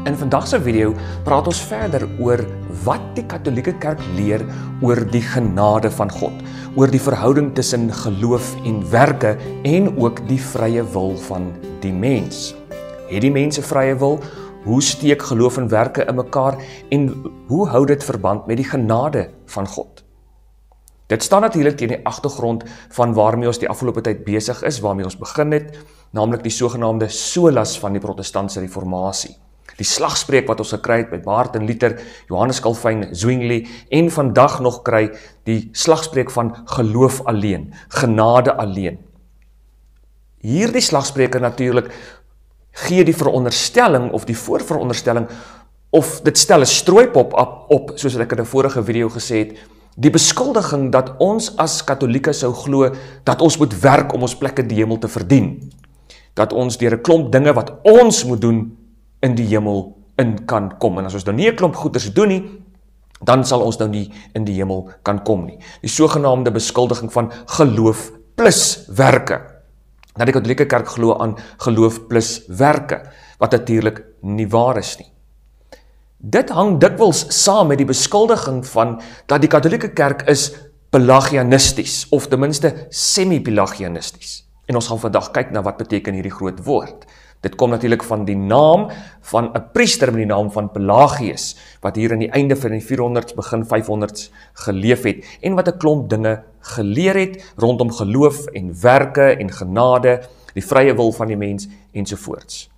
In vandag se video praat ons verder oor wat die Katolieke Kerk leer oor die genade van God, oor die verhouding tussen geloof en werke en ook die vrye wil van die mens. Het die mens 'n vrye wil? Hoe steek geloof en werke in mekaar en hoe hou dit verband met die genade van God? Dit staan natuurlik teen die agtergrond van waarmee ons die afgelope tyd besig is, waarmee ons begin het, naamlik die sogenaamde solas van die protestantse reformatie. Die slagspreuk wat ons gekry het by Martin Luther, Johannes Calvin, Zwingli en vandag nog kry die slagspreuk van geloof alleen, genade alleen. Hierdie slagspreuke natuurlik gee die veronderstelling of die voorveronderstelling of dit stel 'n strooipop op, soos ek in 'n vorige video gesê het, die beskuldiging dat ons as Katolieke sou glo dat ons moet werk om ons plek in die hemel te verdien. Dat ons deur 'n klomp dinge wat ons moet doen in die hemel in kan kom. En as ons nou nie 'n klomp goeders doen nie, dan sal ons nou nie in die hemel kan kom nie. Die sogenaamde beskuldiging van geloof plus werke. Dat die Katolieke Kerk glo aan geloof plus werke, wat natuurlik nie waar is nie. Dit hang dikwels saam met die beskuldiging van dat die Katolieke Kerk is pelagianisties, of ten minste semi-pelagianisties. En ons gaan vandag kyk na wat beteken hierdie groot woord. Dit kom natuurlik van die naam van 'n priester met die naam van Pelagius, wat hier in die einde van die 400s, begin 500s geleef het, en wat 'n klomp dinge geleer het rondom geloof en werke en genade, die vrye wil van die mens ensovoorts.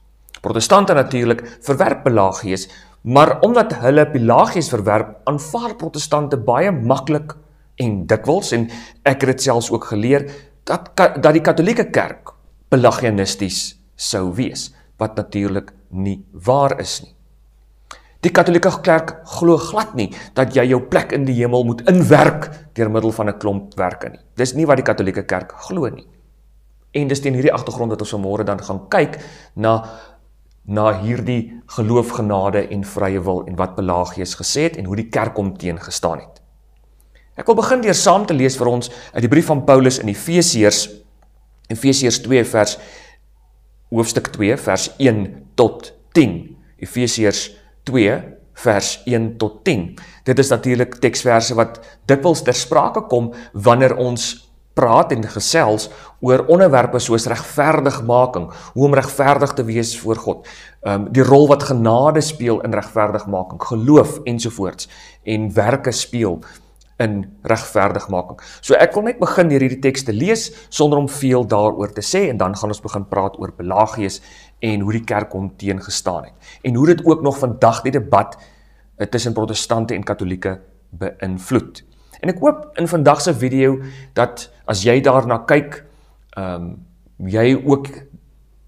Protestante natuurlik verwerp Pelagius, maar omdat hulle Pelagius verwerp, aanvaar protestante baie maklik en dikwels, en ek het dit selfs ook geleer, dat die Katolieke Kerk pelagianisties sou wees, wat natuurlik nie waar is nie. Die Katolieke Kerk glo glad nie dat jy jou plek in die hemel moet inwerk deur middel van 'n klomp werke nie. Dis nie wat die Katolieke Kerk glo nie. En dis teen hierdie agtergrond dat ons vanmôre dan gaan kyk na hierdie geloof, genade en vrye wil en wat Pelagius gesê het en hoe die kerk hom teengestaan het. Ek wil begin deur saam te lees vir ons uit die brief van Paulus in Efesiërs 2 hoofstuk 2 vers 1 tot 10. Efesiërs 2 vers 1 tot 10. Dit is natuurlik teksverse wat dikwels ter sprake kom wanneer ons praat en gesels oor onderwerpe soos regverdigmaking, hoe om regverdig te wees voor God, die rol wat genade speel in regverdigmaking, geloof ensovoorts, en werke speel in regverdigmaking. So ek wil net begin deur hierdie teks te lees, sonder om veel daaroor te sê, en dan gaan ons begin praat oor Pelagius en hoe die kerk hom teengestaan het. En hoe dit ook nog vandag die debat tussen protestante en katolieke beïnvloed. En ek hoop in vandag se video dat as jy daarna kyk, jy ook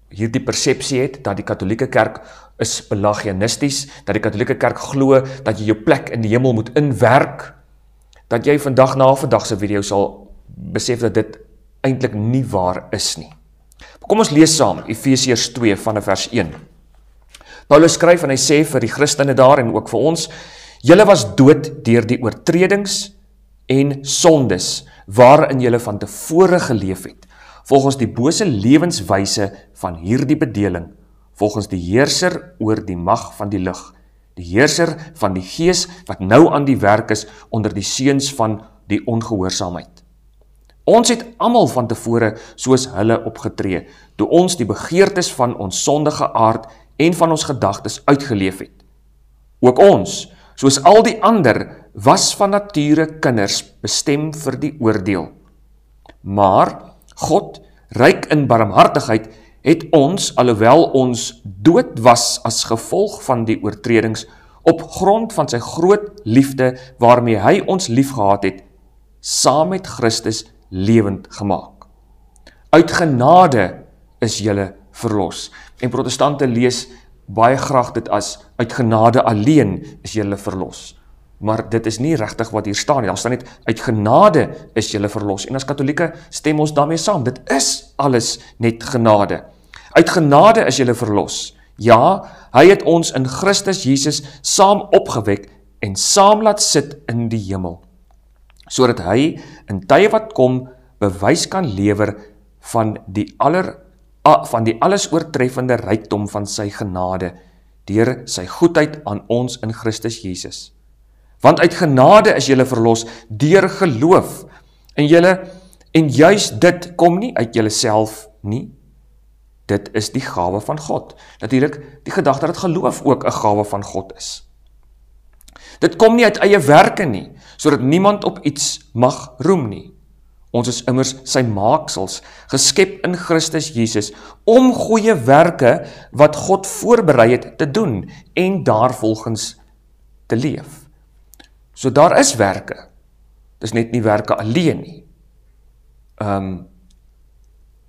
hierdie persepsie het dat die Katolieke Kerk is pelagianisties, dat die Katolieke Kerk glo dat jy jou plek in die hemel moet inwerk, dat jy vandag se video sal besef dat dit eintlik nie waar is nie. Kom ons lees saam Efesiërs 2 vanaf vers 1. Paulus skryf en hy sê vir die Christene daar en ook vir ons: "Julle was dood deur die oortredings en sondes waarin julle van tevore geleef het, volgens die bose lewenswyse van hierdie bedeling, volgens die heerser oor die mag van die lig, die heerser van die gees wat nou aan die werk is onder die seuns van die ongehoorsaamheid. Ons het almal van tevore soos hulle opgetree, toe ons die begeertes van ons sondige aard en van ons gedagtes uitgeleef het. Ook ons, soos al die ander, was van nature kinders bestem vir die oordeel. Maar God, ryk in barmhartigheid, het ons, alhoewel ons dood was as gevolg van die oortredings, op grond van sy groot liefde waarmee hy ons liefgehad het, saam met Christus lewend gemaak. Uit genade is julle verlos. En protestante lees baie graag dit as uit genade alleen is julle verlos. Maar dit is nie regtig wat hier staan nie. Daar staan net uit genade is julle verlos. En as Katolieke stem ons daarmee saam. Dit is alles net genade. Uit genade is julle verlos. Ja, hy het ons in Christus Jesus saam opgewek en saam laat sit in die hemel, sodat hy in tye wat kom bewys kan lewer van die alles oortreffende rykdom van sy genade deur sy goedheid aan ons in Christus Jesus. Want uit genade is julle verlos deur geloof. En juis dit kom nie uit julle self nie. Dit is die gawe van God. Natuurlik die gedagte dat geloof ook 'n gawe van God is. Dit kom nie uit eie werke nie, sodat niemand op iets mag roem nie. Ons is immers sy maaksels, geskep in Christus Jesus, om goeie werke wat God voorberei het te doen en daarvolgens te leef. So daar is werke. Dis net nie werke alleen nie.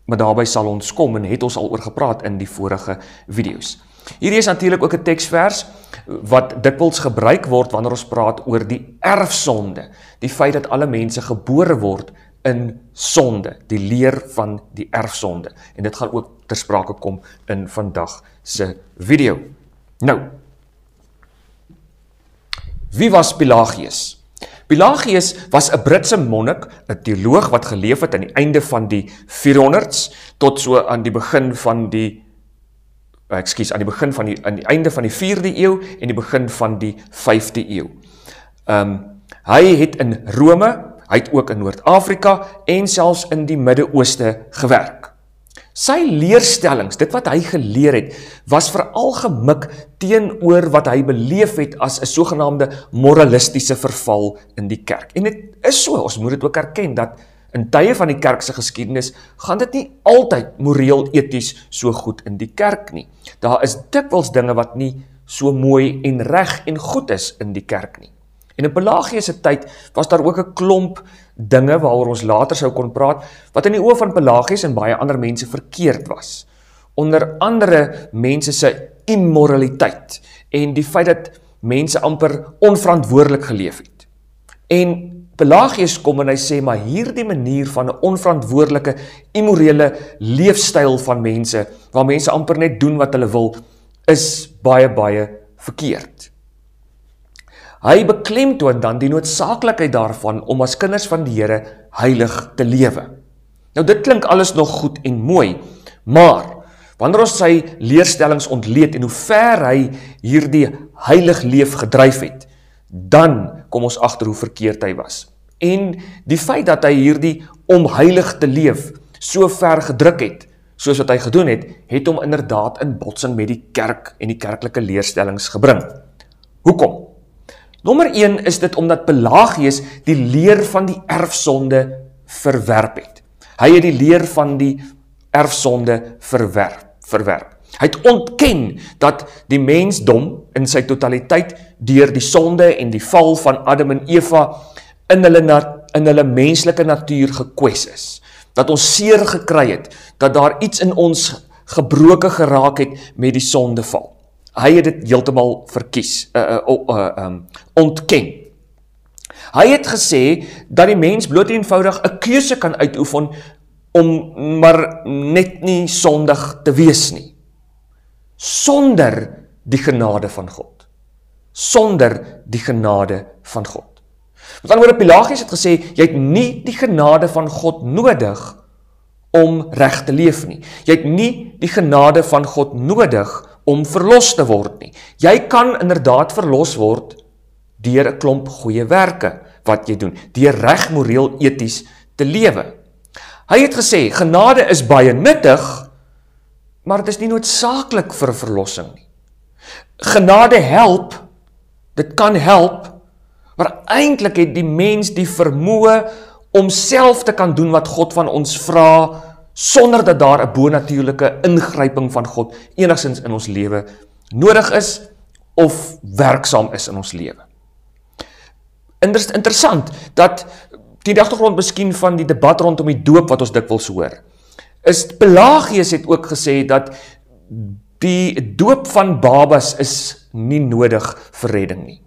Maar daarby sal ons kom en het ons al oor gepraat in die vorige video's. Hierdie is natuurlik ook 'n teksvers wat dikwels gebruik word wanneer ons praat oor die erfsonde, die feit dat alle mense gebore word in sonde, die leer van die erfsonde. En dit gaan ook ter sprake kom in vandag se video. Nou, wie was Pelagius? Pelagius was 'n Britse monnik, 'n teoloog wat geleef het aan die einde van die 400s tot so aan die begin van die aan die einde van die 4de eeu en die begin van die 5de eeu. Hy het in Rome, hy het ook in Noord-Afrika en selfs in die Midde-Ooste gewerk. Sy leerstellings, dit wat hy geleer het, was veral gemik teenoor wat hy beleef het as 'n sogenaamde moralistiese verval in die kerk. En dit is so, ons moet dit ook erken, dat in tye van die kerk se geskiedenis gaan dit nie altyd moreel eties so goed in die kerk nie. Daar is dikwels dinge wat nie so mooi en reg en goed is in die kerk nie. En in Pelagius se tyd was daar ook 'n klomp dinge waaroor ons later sou kon praat, wat in die oë van Pelagius en baie ander mense verkeerd was. Onder andere mense se immoraliteit en die feit dat mense amper onverantwoordelik geleef het. En Pelagius kom en hy sê, maar hierdie manier van 'n onverantwoordelike, immorele leefstyl van mense, waar mense amper net doen wat hulle wil, is baie verkeerd. Hy beklemtoon dan die noodsaaklikheid daarvan om as kinders van die Here heilig te lewe. Nou dit klink alles nog goed en mooi, maar wanneer ons sy leerstellings ontleed en hoe ver hy hierdie heilig leef gedryf het, dan kom ons agter hoe verkeerd hy was. En die feit dat hy hierdie om heilig te leef so ver gedruk het, soos wat hy gedoen het, het hom inderdaad in botsing met die kerk en die kerklike leerstellings gebring. Hoekom? Nommer 1 is dit omdat Pelagius die leer van die erfsonde verwerp het. Hy het die leer van die erfsonde verwerp. Hy het ontken dat die mensdom in sy totaliteit deur die sonde en die val van Adam en Eva in hulle menslike natuur gekwes is. Dat ons seer gekry het, dat daar iets in ons gebroke geraak het met die sondeval. Hy het dit heeltemal ontken. Hy het gesê dat die mens bloot eenvoudig 'n keuse kan uitoefen om maar net nie sondig te wees nie. Sonder die genade van God. Sonder die genade van God. Met ander woorde, Pelagius het gesê, jy het nie die genade van God nodig om reg te leef nie. Jy het nie die genade van God nodig om verlos te word nie. Jy kan inderdaad verlos word deur 'n klomp goeie werke wat jy doen, deur reg moreel eties te lewe. Hy het gesê, genade is baie nuttig, maar dit is nie noodsaaklik vir verlossing nie. Genade help, dit kan help, maar eintlik het die mens die vermoë om self te kan doen wat God van ons vra, sonder dat daar 'n bonatuurlike ingryping van God enigstens in ons lewe nodig is of werksaam is in ons lewe. Interessant dat die agtergrond miskien van die debat rondom die doop wat ons dikwels hoor, is Pelagius het ook gesê dat die doop van babas is nie nodig vir redding nie.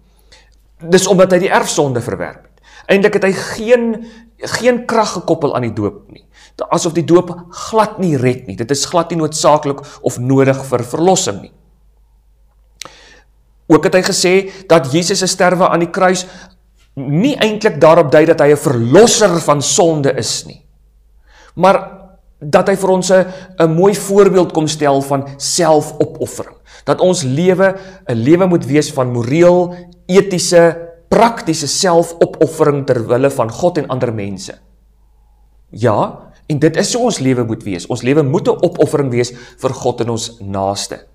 Dis omdat hy die erfsonde verwerp het. Eintlik het hy geen krag gekoppel aan die doop nie. Asof die doop glad nie red nie. Dit is glad nie noodsaaklik of nodig vir verlossing nie. Ook het hy gesê dat Jesus se sterwe aan die kruis nie eintlik daarop dui dat hy 'n verlosser van sonde is nie. Maar dat hy vir ons 'n mooi voorbeeld kom stel van selfopoffering. Dat ons lewe 'n lewe moet wees van moreel, etiese, praktiese selfopoffering ter wille van God en ander mense. Ja, en dit is so ons lewe moet wees. Ons lewe moet 'n opoffering wees vir God en ons naaste.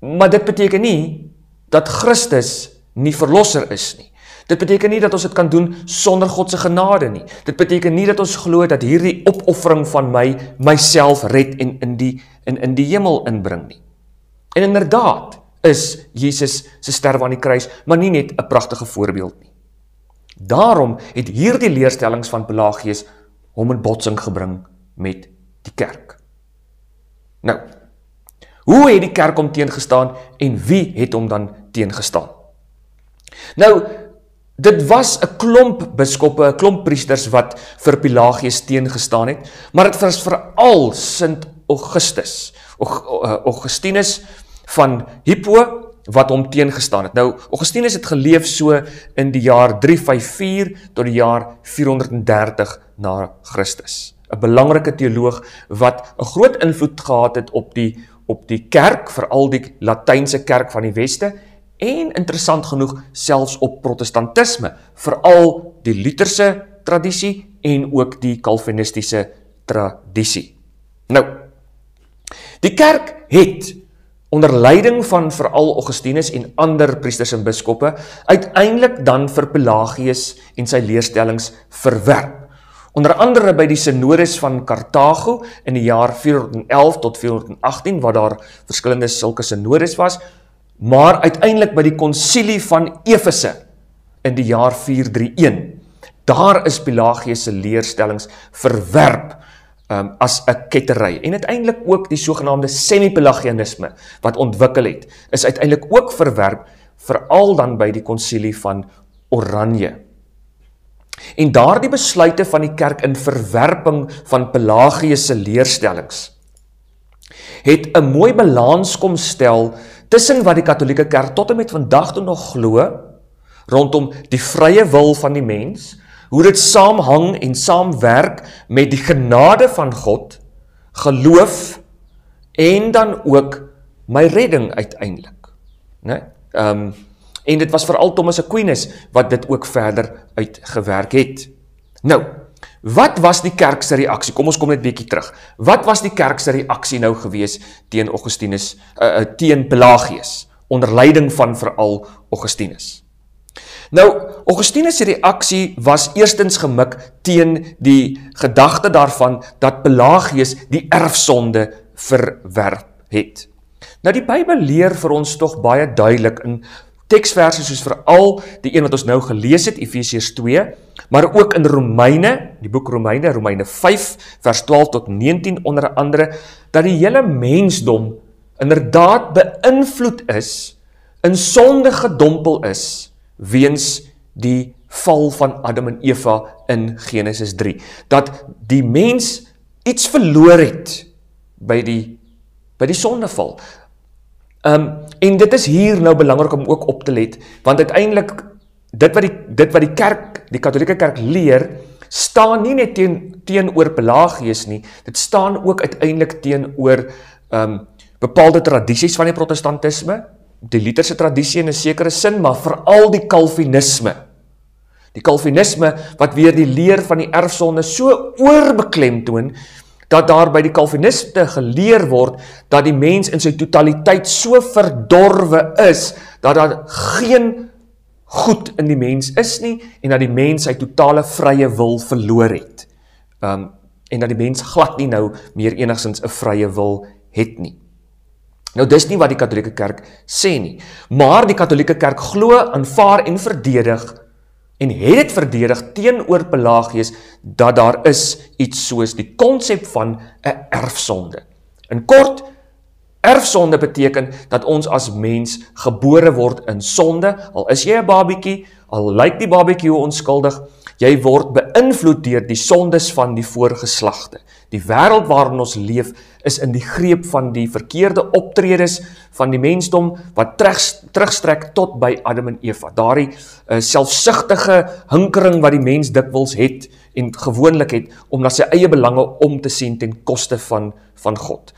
Maar dit beteken nie dat Christus nie verlosser is nie. Dit beteken nie dat ons dit kan doen sonder God se genade nie. Dit beteken nie dat ons glo dat hierdie opoffering van myself red en in die hemel inbring nie. En inderdaad is Jesus se sterwe aan die kruis, maar nie net 'n pragtige voorbeeld nie. Daarom het hierdie leerstellings van Pelagius hom in botsing gebring met die kerk. Nou, hoe het die kerk hom teengestaan en wie het hom dan teengestaan? Nou, dit was 'n klomp biskoppe, 'n klomp priesters wat vir Pelagius teengestaan het, maar dit was veral Sint Augustinus van Hippo wat hom teengestaan het. Nou, Augustinus het geleef so in die jaar 354 tot die jaar 430 na Christus. 'n Belangrike teoloog wat 'n groot invloed gehad het op die kerk, veral die Latynse kerk van die Weste, en interessant genoeg selfs op protestantisme, veral die Lutherse tradisie en ook die Calvinistiese tradisie. Nou, die kerk het onder leiding van veral Augustinus en ander priesters en biskoppe uiteindelik dan vir Pelagius en sy leerstellings verwerp. Onder andere by die Synodes van Karthago in die jaar 411 tot 418, waar daar verskillende sulke synodes was, maar uiteindelik by die konsilie van Efese in die jaar 431. Daar is Pelagius se leerstellings verwerp as 'n kettery. En uiteindelik ook die sogenaamde semi-pelagianisme wat ontwikkel het, is uiteindelik ook verwerp, veral dan by die konsilie van Oranje. En daardie besluite van die kerk in verwerping van Pelagius se leerstellings het 'n mooi balans kom stel tussen wat die Katolieke kerk tot en met vandag toe nog glo rondom die vrye wil van die mens, hoe dit saamhang en saamwerk met die genade van God, geloof en dan ook my redding uiteindelik. En dit was veral Thomas Aquinas wat dit ook verder uitgewerk het. Nou, wat was die kerk se reaksie? Kom ons kom net bietjie terug. Wat was die kerk se reaksie nou gewees teen Augustinus, teen Pelagius, onder leiding van veral Augustinus? Nou, Augustinus se reaksie was eerstens gemik teen die gedagte daarvan dat Pelagius die erfsonde verwerp het. Nou, die Bybel leer vir ons tog baie duidelik in teksverse soos veral die een wat ons nou gelees het, Efesiërs 2, maar ook in Romeine, die boek Romeine, Romeine 5, vers 12 tot 19 onder andere, dat die hele mensdom inderdaad beïnvloed is, in sonde gedompel is, weens die val van Adam en Eva in Genesis 3. Dat die mens iets verloor het by die sondeval. En dit is hier nou belangrik om ook op te let, want uiteindelik, dit wat die kerk, die Katolieke kerk leer, staan nie net teenoor Pelagius nie, dit staan ook uiteindelik teenoor bepaalde tradisies van die protestantisme, die Lutherse tradisie in 'n sekere sin, maar veral die Calvinisme. Die Calvinisme wat weer die leer van die erfsonde so oorbeklemtoon, dat daar by die Calviniste geleer word, dat die mens in sy totaliteit so verdorwe is, dat daar geen goed in die mens is nie, en dat die mens sy totale vrye wil verloor het. En dat die mens glad nie nou meer enigstens 'n vrye wil het nie. Nou, dis nie wat die Katolieke kerk sê nie, maar die Katolieke kerk glo, aanvaar en verdedig, en het dit verdedig teenoor Pelagius, dat daar is iets soos die konsep van 'n erfsonde. In kort, erfsonde beteken dat ons as mens gebore word in sonde, al is jy 'n babietjie, al lyk die babietjie hoe onskuldig, jy word beïnvloed deur die sondes van die voorgeslagte. Die wêreld waarin ons leef is in die greep van die verkeerde optredes van die mensdom wat terugstrek tot by Adam en Eva. Daardie selfsugtige hinkering wat die mens dikwels het en gewoonlik het om na sy eie belange om te sien ten koste van God.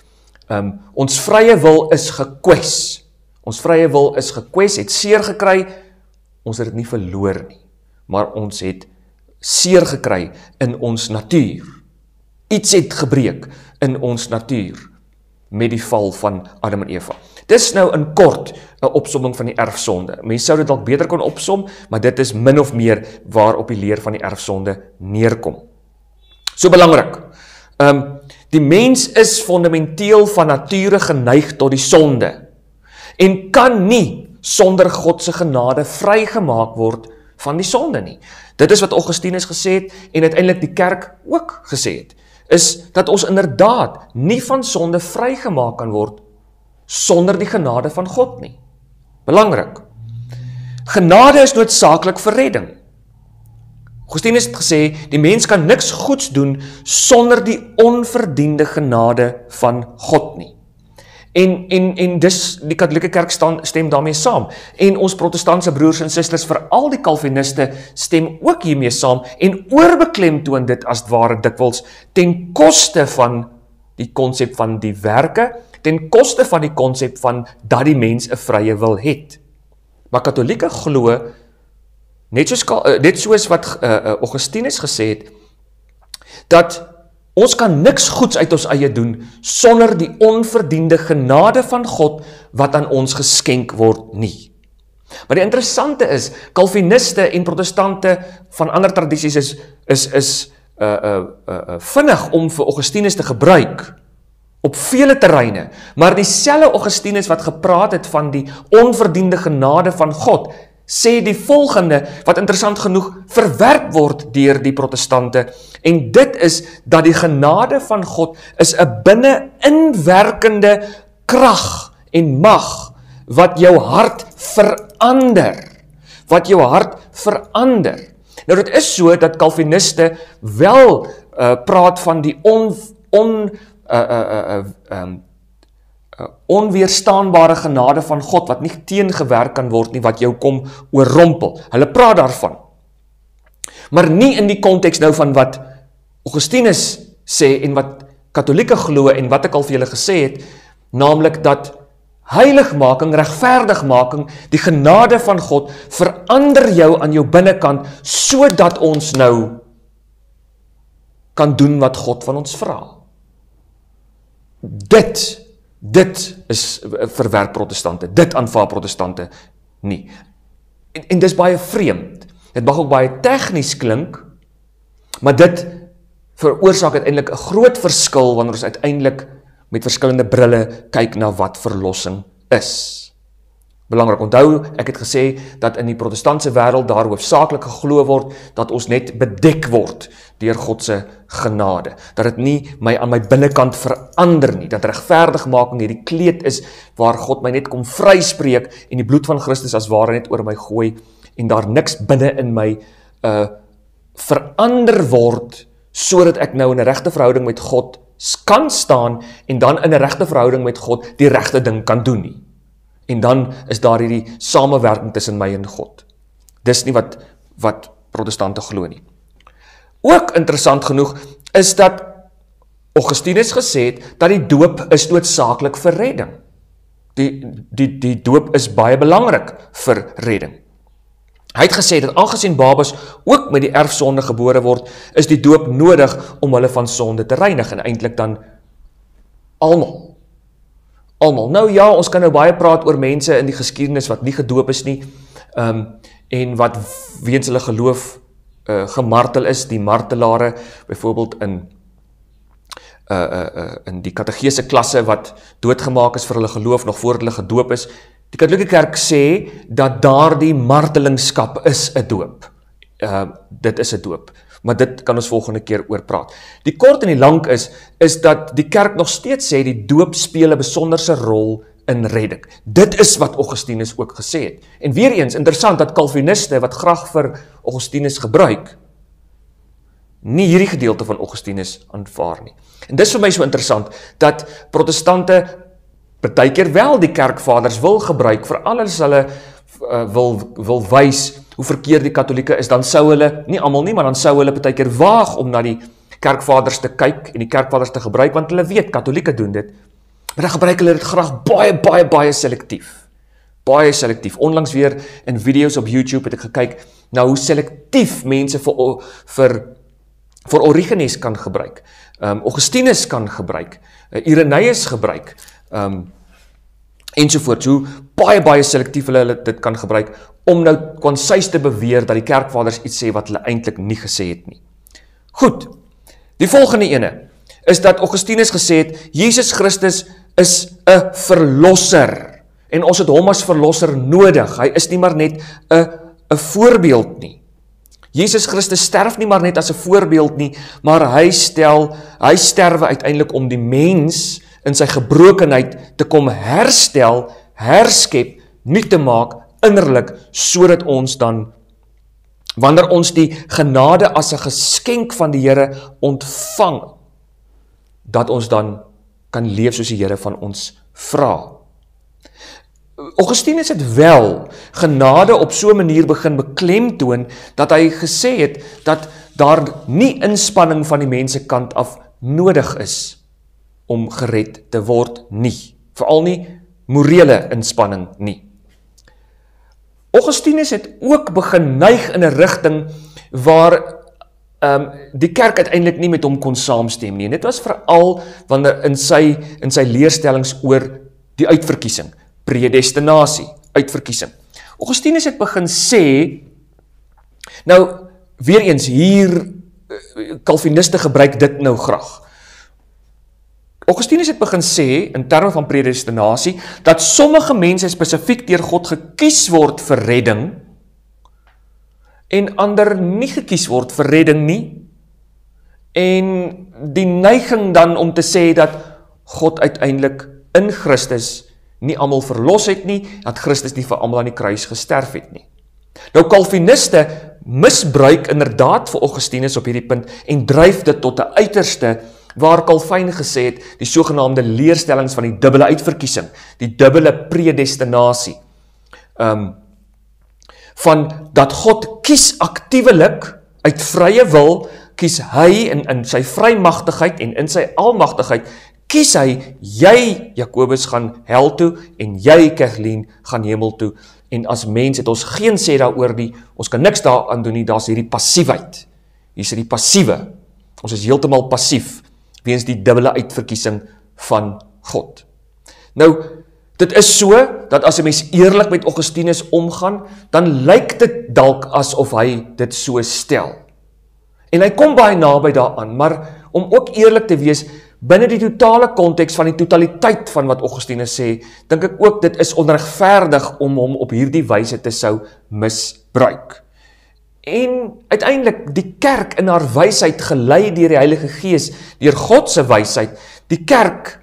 Ons vrye wil is gekwes. Ons vrye wil is gekwes, het seer gekry, ons het dit nie verloor nie, maar ons het seer gekry in ons natuur. Iets het gebreek in ons natuur met die val van Adam en Eva. Dis nou in kort 'n opsomming van die erfsonde. Mense sou dit dalk beter kon opsom, maar dit is min of meer waarop die leer van die erfsonde neerkom. So belangrik. Die mens is fundamenteel van nature geneig tot die sonde en kan nie sonder God se genade vrygemaak word van die sonde nie. Dit is wat Augustinus gesê het en uiteindelik die kerk ook gesê het, is dat ons inderdaad nie van sonde vrygemaak kan word sonder die genade van God nie. Belangrik. Genade is noodsaaklik vir redding. Augustinus het gesê, die mens kan niks goeds doen sonder die onverdiende genade van God nie. En dis die Katolieke Kerk stem daarmee saam. En ons protestantse broers en susters, veral die Calviniste, stem ook hiermee saam en oorbeklemtoon dit as ware dikwels ten koste van die konsep van die werke, ten koste van die konsep van dat die mens 'n vrye wil het. Maar Katolieke glo, net soos wat Augustinus gesê het, dat ons kan niks goeds uit ons eie doen sonder die onverdiende genade van God wat aan ons geskenk word nie. Maar die interessante is, Calviniste en protestante van ander tradisies is vinnig om vir Augustinus te gebruik op vele terreine, maar dieselfde Augustinus wat gepraat het van die onverdiende genade van God, sê die volgende, wat interessant genoeg verwerp word deur die protestante, en dit is dat die genade van God is 'n binne-inwerkende krag en mag wat jou hart verander. Nou dit is so dat Calviniste wel praat van die onweerstaanbare genade van God, wat nie teengewerk kan word nie, wat jou kom oorrompel. Hulle praat daarvan. Maar nie in die konteks nou van wat Augustinus sê, en wat Katolieke glo, en wat ek al vir julle gesê het, naamlik dat heiligmaking, regverdigmaking, die genade van God, verander jou aan jou binnekant, sodat ons nou kan doen wat God van ons vra. Dit is verwerp protestante, dit aanvaar protestante nie. En dis baie vreemd, dit mag ook baie tegnies klink, maar dit veroorsaak uiteindelik 'n groot verskil wanneer ons uiteindelik met verskillende brille kyk na wat verlossing is. Belangrik, onthou, ek het gesê dat in die protestantse wêreld daar hoofsaaklik geglo word dat ons net bedek word deur God se genade, dat dit nie my aan my binnekant verander nie, dat regverdigmaking hierdie kleed is waar God my net kom vryspreek en die bloed van Christus as ware net oor my gooi en daar niks binne in my verander word sodat ek nou in 'n regte verhouding met God kan staan en dan in 'n regte verhouding met God die regte ding kan doen nie. En dan is daar hierdie samewerking tussen my en God. Dis nie wat protestante glo nie. Ook interessant genoeg is dat Augustinus gesê het dat die doop is noodsaaklik vir redding. Die doop is baie belangrik vir redding. Hy het gesê dat aangesien babas ook met die erfsonde gebore word, is die doop nodig om hulle van sonde te reinig, en eintlik dan almal. Nou ja, ons kan nou baie praat oor mense in die geskiedenis wat nie gedoop is nie, en wat weens hulle geloof gemartel is, die martelare, byvoorbeeld in die kategese klasse wat doodgemaak is vir hulle geloof nog voor hulle gedoop is. Die Katolieke Kerk sê dat daardie martelingskap is 'n doop. Dit is 'n doop. Maar dit kan ons volgende keer oor praat. Die kort en die lank is dat die kerk nog steeds sê die doop speel 'n besonderse rol in redding. Dit is wat Augustinus ook gesê het. En weer eens, interessant dat Calviniste wat graag vir Augustinus gebruik, nie hierdie gedeelte van Augustinus aanvaar nie. En dis vir my so interessant, dat protestante partykeer wel die kerkvaders wil gebruik, veral as hulle wil wys hoe verkeerd die Katolieke is, dan sou hulle, nie almal nie, maar dan sou hulle partykeer waag om na die kerkvaders te kyk en die kerkvaders te gebruik, want hulle weet, Katolieke doen dit, maar dan gebruik hulle dit graag baie selektief. Baie selektief. Onlangs weer in video's op YouTube het ek gekyk na hoe selektief mense vir Origenes kan gebruik, Augustinus kan gebruik, Irenaeus gebruik, ensovoorts, hoe baie selektief hulle dit kan gebruik, om nou kwansuis te beweer dat die kerkvaders iets sê wat hulle eintlik nie gesê het nie. Goed, die volgende ene, is dat Augustinus gesê het, Jesus Christus is 'n verlosser, en ons het hom as verlosser nodig, hy is nie maar net 'n voorbeeld nie. Jesus Christus sterf nie maar net as 'n voorbeeld nie, maar hy sterwe uiteindelik om die mens in sy gebrokenheid te kom herstel, herskep, nuut te maak, innerlik, sodat ons dan, wanneer ons die genade as 'n geskenk van die Here ontvang, dat ons dan kan leef soos die Here van ons vra. Augustinus het wel genade op so 'n manier begin beklemtoon, dat hy gesê het, dat daar nie inspanning van die mense kant af nodig is, om gered te word nie, veral nie morele inspanning nie. Augustinus het ook begin neig in 'n rigting waar die kerk uiteindelik nie met hom kon saamstem nie. En dit was veral wanneer in sy leerstellings oor die uitverkiesing, predestinasie, uitverkiesing. Augustinus het begin sê, nou weer eens hier, Calviniste gebruik dit nou graag. Augustinus het begin sê, in terme van predestinasie, dat sommige mense spesifiek deur God gekies word vir redding, en ander nie gekies word vir redding nie, en die neiging dan om te sê dat God uiteindelik in Christus nie almal verlos het nie, dat Christus nie vir almal aan die kruis gesterf het nie. Nou Calviniste misbruik inderdaad vir Augustinus op hierdie punt, en dryf dit tot 'n uiterste, waar Calvin gesê het, die sogenaamde leerstellings van die dubbele uitverkiesing, die dubbele predestinasie, van dat God kies aktiewelik, uit vrye wil, kies hy in sy vrymagtigheid en in sy almagtigheid, kies hy, jy Jakobus gaan hel toe, en jy Kathleen gaan hemel toe, en as mens het ons geen sê daaroor nie, ons kan niks daaraan doen nie, daar is hierdie passiefheid, hier is hierdie passiewe, ons is heeltemal passief, weens die dubbele uitverkiesing van God. Nou, dit is so, dat as 'n mens eerlik met Augustinus omgaan, dan lyk dit dalk asof hy dit so stel. En hy kom baie naby daaraan, maar om ook eerlik te wees, binne die totale konteks van die totaliteit van wat Augustinus sê, dink ek ook dit is onregverdig om hom op hierdie wyse te sou misbruik. En uiteindelik die kerk in haar wysheid gelei deur die Heilige Gees, deur God se wysheid, die kerk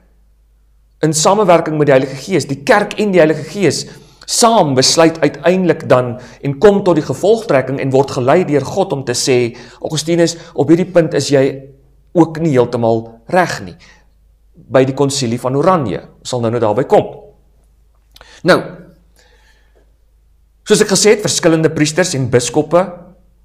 in samewerking met die Heilige Gees, die kerk en die Heilige Gees, saam besluit uiteindelik dan en kom tot die gevolgtrekking en word gelei deur God om te sê, Augustinus, op hierdie punt is jy ook nie heeltemal reg nie, by die konsilie van Oranje, sal nou daarby kom. Nou, soos ek gesê het, verskillende priesters en biskoppe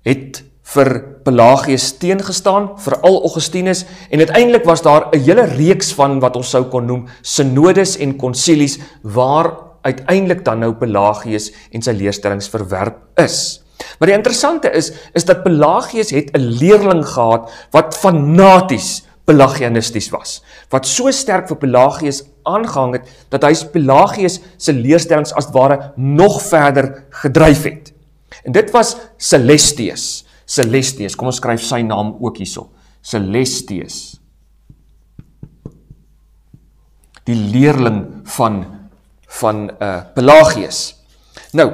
het vir Pelagius teengestaan, veral Augustinus, en uiteindelik was daar 'n hele reeks van wat ons sou kon noem synodes en konsilies, waar uiteindelik dan nou Pelagius en sy leerstellings verwerp is. Maar die interessante is dat Pelagius het 'n leerling gehad wat fanaties Pelagianisties was, wat so sterk vir Pelagius aangehang het, dat hy Pelagius se leerstellings as ware nog verder gedryf het. En dit was Celestius. Celestius, kom ons skryf sy naam ook hierso. Celestius. Die leerling van Pelagius. Nou,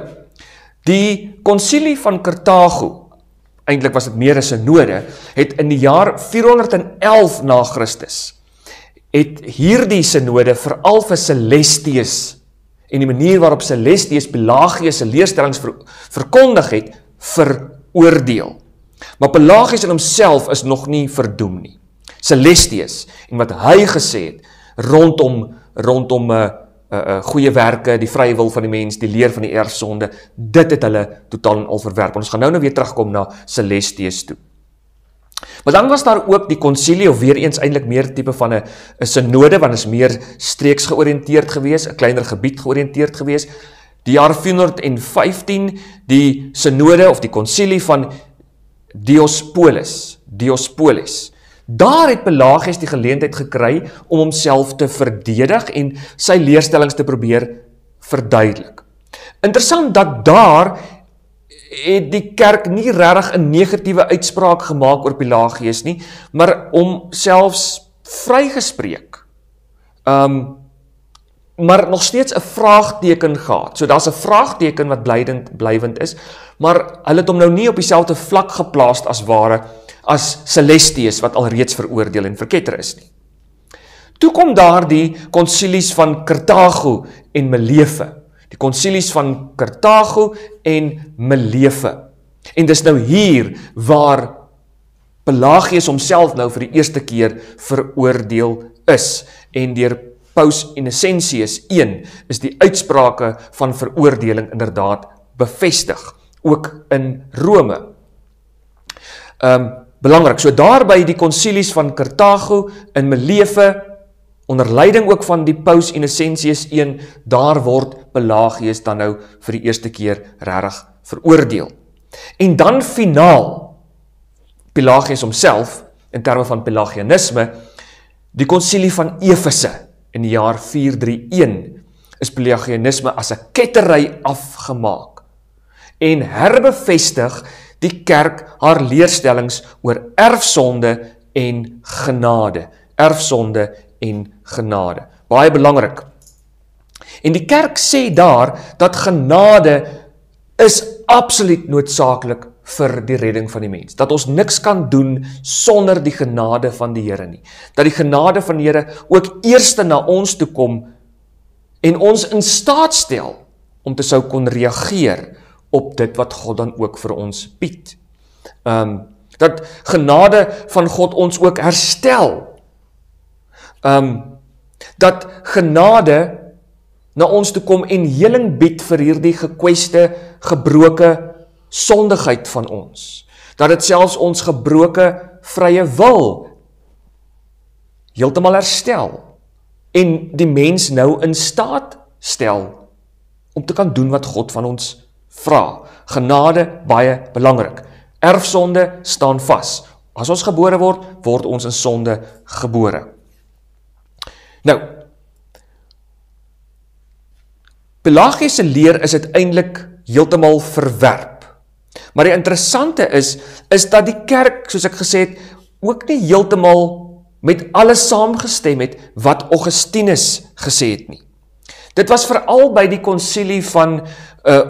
die konsilie van Karthago, eintlik was dit meer 'n synode, het in die jaar 411 na Christus, het hierdie synode veral vir Celestius, en die manier waarop Celestius Pelagius se leerstellings verkondig het, veroordeel. Maar Pelagius in homself is nog nie verdoem nie. Celestius, en wat hy gesê het, rondom goeie werke, die vrye wil van die mens, die leer van die erfsonde, dit het hulle totaal en al verwerp. Ons gaan nou weer terugkom na Celestius toe. Maar dan was daar ook die konsilie, of weer eens eintlik meer tipe van 'n synode, want is meer streeks georiënteerd gewees, 'n kleiner gebied georiënteerd gewees. Die jaar 415, die synode of die konsilie van Diospolis. Daar het Pelagius die geleentheid gekry om homself te verdedig en sy leerstellings te probeer verduidelik. Interessant dat daar het die kerk nie regtig 'n negatiewe uitspraak gemaak oor Pelagius nie, maar hom selfs vrygespreek. Maar nog steeds 'n vraagteken gehad. So daar's 'n vraagteken wat blywend is, maar hulle het hom nou nie op dieselfde vlak geplaas as ware as Celestius wat alreeds veroordeel en verketter is nie. Toe kom daar die konsilies van Karthago en Melefe. Die konsilies van Karthago en Melefe. En dis nou hier waar Pelagius homself nou vir die eerste keer veroordeel is. En deur Paus Innocentius I is die uitsprake van veroordeling inderdaad bevestig, ook in Rome. Belangrik, so daarby die konsilies van Karthago en Melefe, onder leiding ook van die Paus Innocentius I, daar word Pelagius dan nou vir die eerste keer regtig veroordeel. En dan finaal, Pelagius homself, in terme van Pelagianisme, die konsilie van Efese in die jaar 431, is Pelagianisme as 'n kettery afgemaak en herbevestig die kerk haar leerstellings oor erfsonde en genade. Erfsonde en genade. Baie belangrik. En die kerk sê daar dat genade is absoluut noodsaaklik vir die redding van die mens. Dat ons niks kan doen sonder die genade van die Here nie. Dat die genade van die Here ook eerste na ons toe kom en ons in staat stel om te sou kon reageer op dit wat God dan ook vir ons bied. Dat genade van God ons ook herstel. Dat genade na ons toe kom en heling bied vir hierdie gekweste, gebroke sondigheid van ons. Dat dit selfs ons gebroke vrye wil heeltemal herstel en die mens nou in staat stel om te kan doen wat God van ons vra. Genade, baie belangrik. Erfsonde staan vas. As ons gebore word, word ons in sonde gebore. Nou, Pelagius se leer is uiteindelik heeltemal verwerp. Maar die interessante is dat die kerk, soos ek gesê het, ook nie heeltemal met alles saamgestem het wat Augustinus gesê het nie. Dit was veral by die konsilie van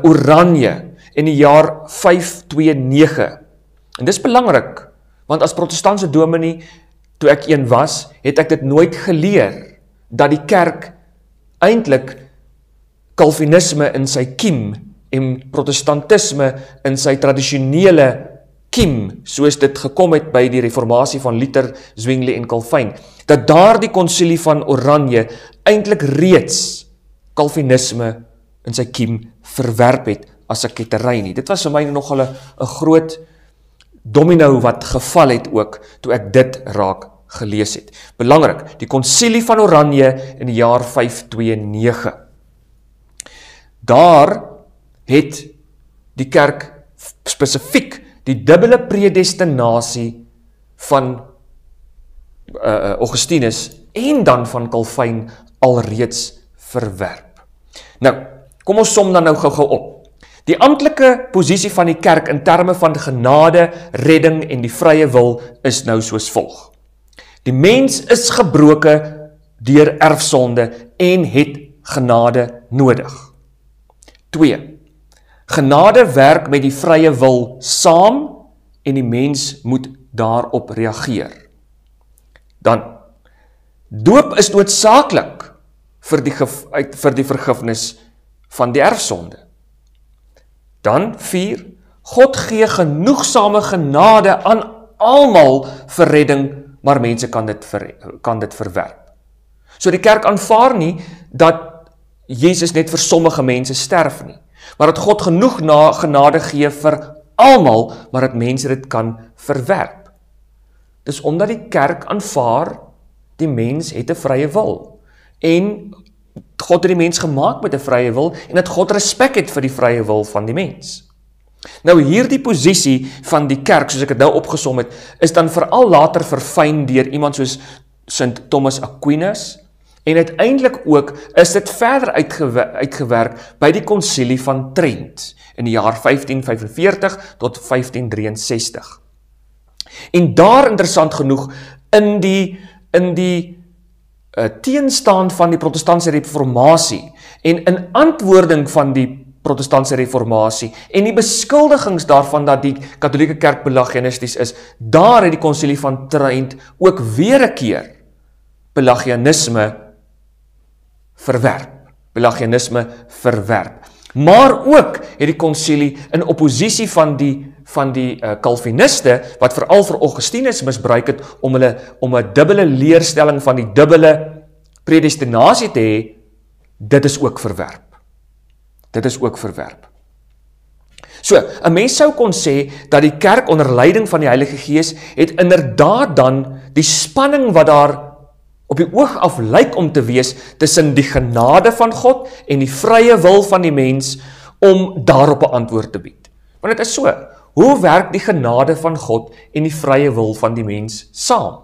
Oranje in die jaar 529. En dis belangrik, want as protestantse dominee, toe ek een was, het ek dit nooit geleer, dat die kerk eintlik Calvinisme in sy kiem en protestantisme in sy tradisionele kiem, soos dit gekom het by die reformatie van Luther, Zwingli en Calvin, dat daar die konsilie van Oranje eintlik reeds Calvinisme in sy kiem verwerp het as 'n kettery nie. Dit was vir my nogal 'n groot domino wat geval het ook, toe ek dit raak gelees het. Belangrik, die konsilie van Oranje in die jaar 529. Daar het die kerk spesifiek die dubbele predestinasie van Augustinus en dan van Calvin alreeds verwerp. Nou, kom ons som dan nou gou-gou op. Die amptelike posisie van die kerk in terme van genade, redding en die vrye wil is nou soos volg. Die mens is gebroke deur erfsonde en het genade nodig. 2. Genade werk met die vrye wil saam en die mens moet daarop reageer. Dan, doop is noodsaaklik vir die vergifnis van die erfsonde. Dan 4, God gee genoegsame genade aan almal vir redding, maar mense kan dit verwerp. So die kerk aanvaar nie dat Jesus net vir sommige mense sterf nie, maar dat God genoeg genade gee vir almal, maar dat mense dit kan verwerp. Dis omdat die kerk aanvaar, die mens het 'n vrye wil, en God het die mens gemaak met 'n vrye wil, en dat God respek het vir die vrye wil van die mens. Nou hierdie posisie van die kerk, soos ek het nou opgesom het, is dan veral later verfyn deur iemand soos St. Thomas Aquinas, en uiteindelik ook is dit verder uitgewerk by die konsilie van Trent in die jaar 1545 tot 1563. En daar, interessant genoeg, in die teenstand van die protestantse reformatie en in antwoording van die protestantse reformatie en die beskuldigings daarvan dat die katholieke kerk pelagianisties is, daar het die konsilie van Trent ook weer 'n keer pelagianisme verwerp. Maar ook het die konsilie in oppositie van die Calviniste, wat veral vir Augustinus misbruik het om 'n dubbele leerstelling van die dubbele predestinasie te hê, dit is ook verwerp. So, 'n mens sou kon sê dat die kerk onder leiding van die Heilige Gees het inderdaad dan die spanning wat daar op die oog af lyk om te wees tussen die genade van God en die vrye wil van die mens om daarop 'n antwoord te bied. Want dit is so, hoe werk die genade van God en die vrye wil van die mens saam?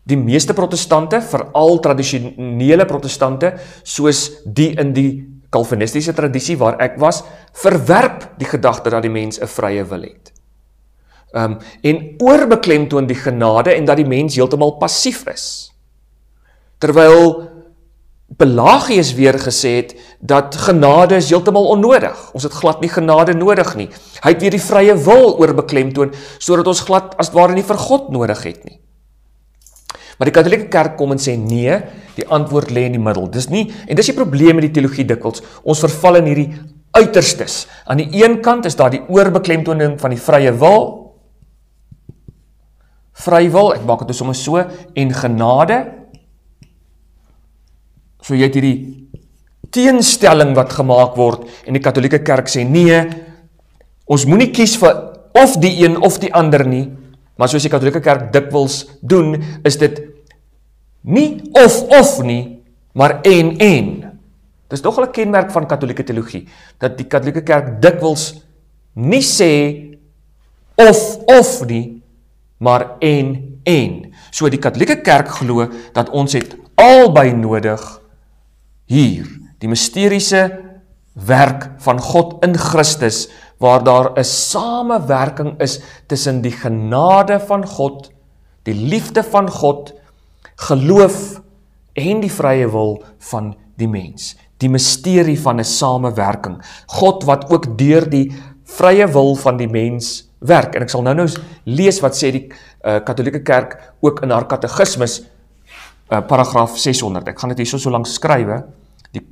Die meeste protestante, veral tradisionele protestante, soos die in die Calvinistiese tradisie waar ek was, verwerp die gedagte dat die mens 'n vrye wil het. En oorbeklemtoon die genade en dat die mens heeltemal passief is. Terwyl Pelagius weer gesê het dat genade is heeltemal onnodig. Ons het glad nie genade nodig nie. Hy het weer die vrye wil oorbeklemtoon, sodat ons glad as ware nie vir God nodig het nie. Maar die katholieke kerk kom en sê nee, die antwoord lê in die middel. Dis nie, en dis die probleem met die teologie dikwels. Ons verval in hierdie uiterstes. Aan die een kant is daar die oorbeklemtoning van die vrye wil, ek maak dit sommer so, en genade. So jy het hierdie teenstelling wat gemaak word, en die katholieke kerk sê nee, ons moenie kies vir of die een of die ander nie, maar soos die katholieke kerk dikwels doen, is dit nie of nie, maar en. Dis nogal 'n kenmerk van katholieke teologie, dat die katholieke kerk dikwels nie sê of nie, maar en. So die katholieke kerk glo dat ons het albei nodig hier, die mysteriese werk van God in Christus, waar daar 'n samewerking is tussen die genade van God, die liefde van God, geloof en die vrye wil van die mens. Die mysterie van 'n samewerking. God wat ook deur die vrye wil van die mens werk. En ek sal nou lees wat sê die katholieke kerk ook in haar katekismus, paragraaf 600. Ek gaan dit hier so lank skrywe. Die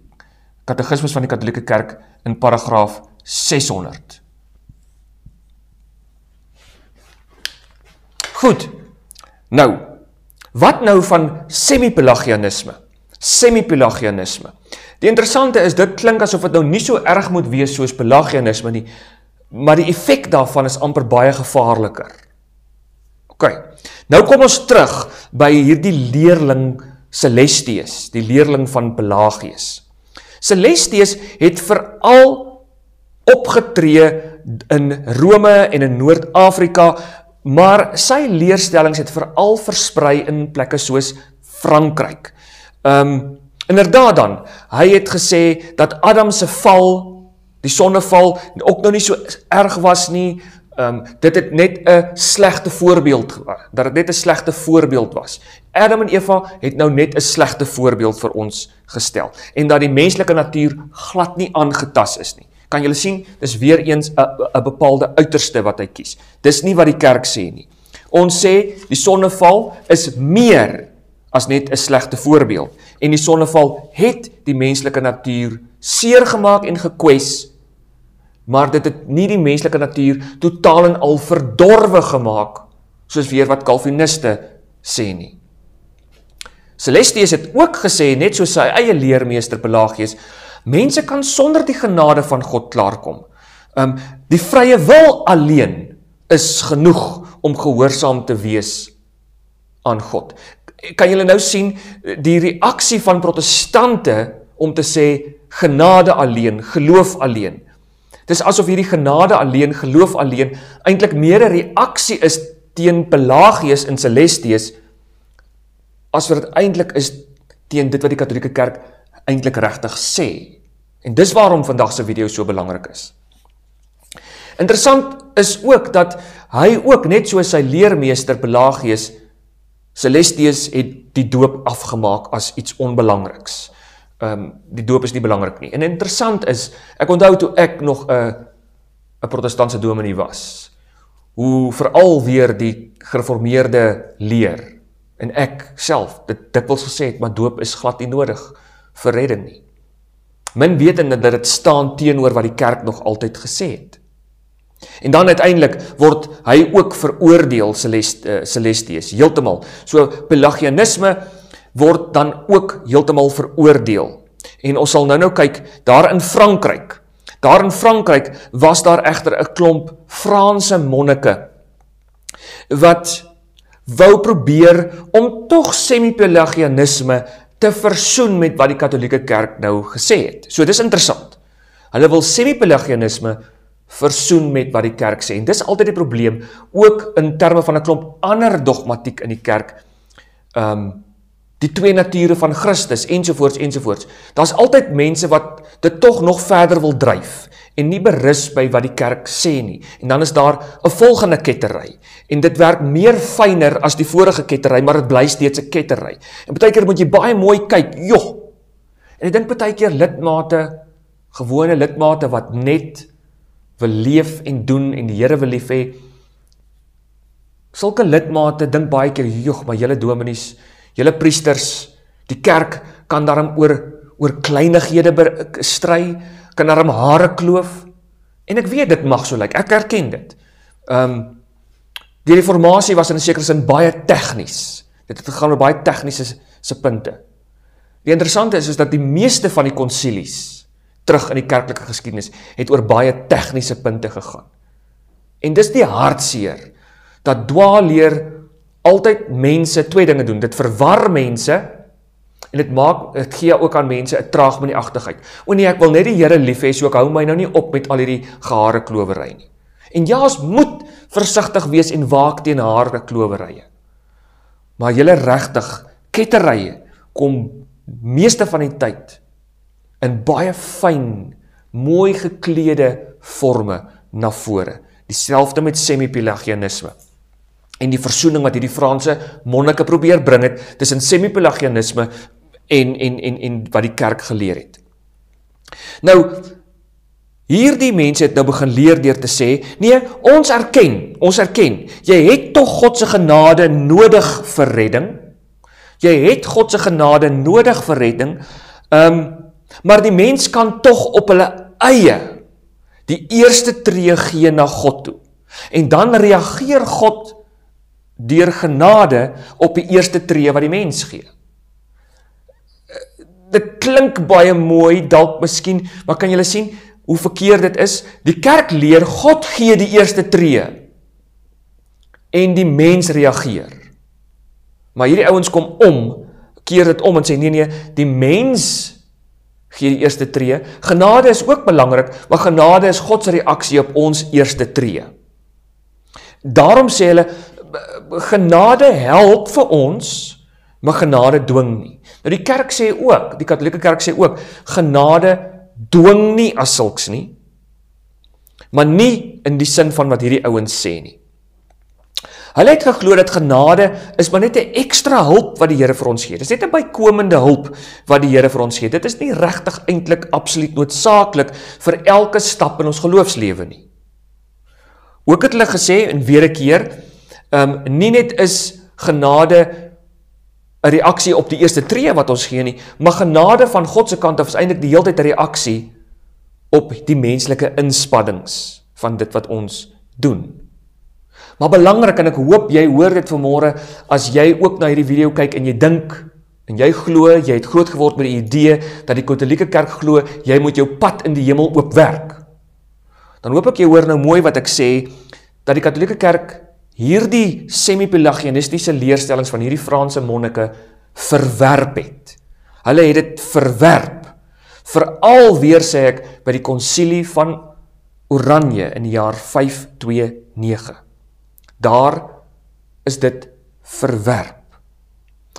katekismus van die katholieke kerk in paragraaf 600. Goed, nou, wat nou van semi-pelagianisme? Die interessante is, dit klink asof dit nou nie so erg moet wees soos pelagianisme nie, maar die effek daarvan is amper baie gevaarliker. Ok, nou kom ons terug by hierdie leerling Celestius, die leerling van Pelagius. Celestius het veral opgetree in Rome en in Noord-Afrika, maar sy leerstellings het veral versprei in plekke soos Frankryk. Inderdaad dan, hy het gesê dat Adam se val, die sondeval, ook nog nie so erg was nie, dit het net 'n slegte voorbeeld, dat dit net 'n slegte voorbeeld was. Adam en Eva het nou net 'n slegte voorbeeld vir ons gestel, en dat die menslike natuur glad nie aangetas is nie. Kan julle sien, dis weer eens 'n bepaalde uiterste wat hy kies. Dis nie wat die kerk sê nie. Ons sê, die sondeval is meer as net 'n slegte voorbeeld, en die sondeval het die menslike natuur seer gemaak en gekwes, maar dit het nie die menslike natuur totaal en al verdorwe gemaak, soos weer wat Calviniste sê nie. Celestius het ook gesê, net soos sy eie leermeester Pelagius, mense kan sonder die genade van God klaarkom. Die vrye wil alleen is genoeg om gehoorsaam te wees aan God. Kan julle nou sien, die reaksie van protestante om te sê, genade alleen, geloof alleen. Dis asof hierdie genade alleen, geloof alleen, eintlik meer 'n reaksie is teen Pelagius en Celestius, as wat dit eintlik is teen dit wat die Katolieke Kerk eintlik regtig sê. En dis waarom vandag se video so belangrik is. Interessant is ook dat hy ook, net soos sy leermeester Pelagius, Celestius het die doop afgemaak as iets onbelangriks. Die doop is nie belangrik nie. En interessant is, ek onthou toe ek nog 'n protestantse dominee was, hoe veral weer die gereformeerde leer, en ek self dit dikwels gesê het, maar doop is glad nie nodig vir redding nie. Min wetende dat dit staan teenoor wat die kerk nog altyd gesê het. En dan uiteindelik word hy ook veroordeel, Celestius, heeltemal. So Pelagianisme word dan ook heeltemal veroordeel. En ons sal nou kyk, daar in Frankryk was daar egter 'n klomp Franse monnike, wat wou probeer om tog semi-Pelagianisme te versoen met wat die Katolieke Kerk nou gesê het. So dis interessant. Hulle wil semi-Pelagianisme versoen met wat die kerk sê. En dis altyd die probleem, ook in terme van 'n klomp ander dogmatiek in die kerk, die twee nature van Christus, ensovoorts. Daar's altyd mense wat dit tog nog verder wil dryf, en nie berus by wat die kerk sê nie. En dan is daar 'n volgende kettery, en dit werk meer fyner as die vorige kettery, maar dit bly steeds 'n kettery. En baie keer moet jy baie mooi kyk, en ek dink baie keer gewone lidmate wat net wil leef en doen, en die Here wil lief hê, sulke lidmate dink baie keer, maar julle dominees, julle priesters, die kerk kan daarom oor kleinighede stry, kan daarom hare kloof, en ek weet dit mag so lyk, ek erken dit. Die reformatie was in 'n sekere sin baie tegnies, dit het gegaan oor baie tegniese punte. Die interessante is dat die meeste van die konsilies, terug in die kerklike geskiedenis, het oor baie tegniese punte gegaan. En dis die hartseer, dat dwaalleer altyd mense twee dinge doen. Dit verwar mense, en dit gee ook aan mense 'n traagmenieagtigheid. O nee, ek wil net die Here lief hê, so ek hou my nou nie op met al hierdie gehare klowery nie. En ja, ons moet versigtig wees en waak teen hare klowerye. Maar julle regtig, ketterye kom meeste van die tyd in baie fyn, mooi geklede forme na vore. Dieselfde met semi-Pelagianisme. En die versoening wat hierdie Franse monnike probeer bring het, tussen semi-Pelagianisme en wat die kerk geleer het. Nou, hierdie mense het nou begin leer deur te sê, nee, ons erken, jy het tog God se genade nodig vir redding, maar die mens kan tog op hulle eie die eerste tree gee na God toe. En dan reageer God deur genade op die eerste tree wat die mens gee. Dit klink baie mooi, dalk miskien, maar kan julle sien hoe verkeerd dit is? Die kerk leer, God gee die eerste tree en die mens reageer. Maar hierdie ouens kom keer dit om en sê, nee, die mens gee die eerste tree. Genade is ook belangrik, maar genade is God se reaksie op ons eerste tree. Daarom sê hulle, genade help vir ons, maar genade dwing nie. Nou die kerk sê ook, die Katolieke Kerk sê ook, genade dwing nie as sulks nie, maar nie in die sin van wat hierdie ouens sê nie. Hulle het geglo dat genade is maar net 'n ekstra hulp wat die Here vir ons gee. Dit is net 'n bykomende hulp wat die Here vir ons gee. Dit is nie regtig eintlik absoluut noodsaaklik vir elke stap in ons geloofslewe nie. Ook het hulle gesê, en weer 'n keer, nie net is genade 'n reaksie op die eerste tree wat ons gee nie, maar genade van God se kant af is eintlik die hele tyd 'n reaksie op die menslike inspannings van dit wat ons doen. Maar belangrik, en ek hoop jy hoor dit vanmôre, as jy ook na hierdie video kyk en jy dink, en jy glo, jy het groot geword met die idee, dat die Katolieke Kerk glo, jy moet jou pad in die hemel oopwerk, dan hoop ek jy hoor nou mooi wat ek sê, dat die Katolieke Kerk hierdie semi-pelagianistiese leerstellings van hierdie Franse monnike verwerp het. Hulle het dit verwerp, veral weer sê ek, by die konsilie van Oranje in die jaar 529. Daar is dit verwerp.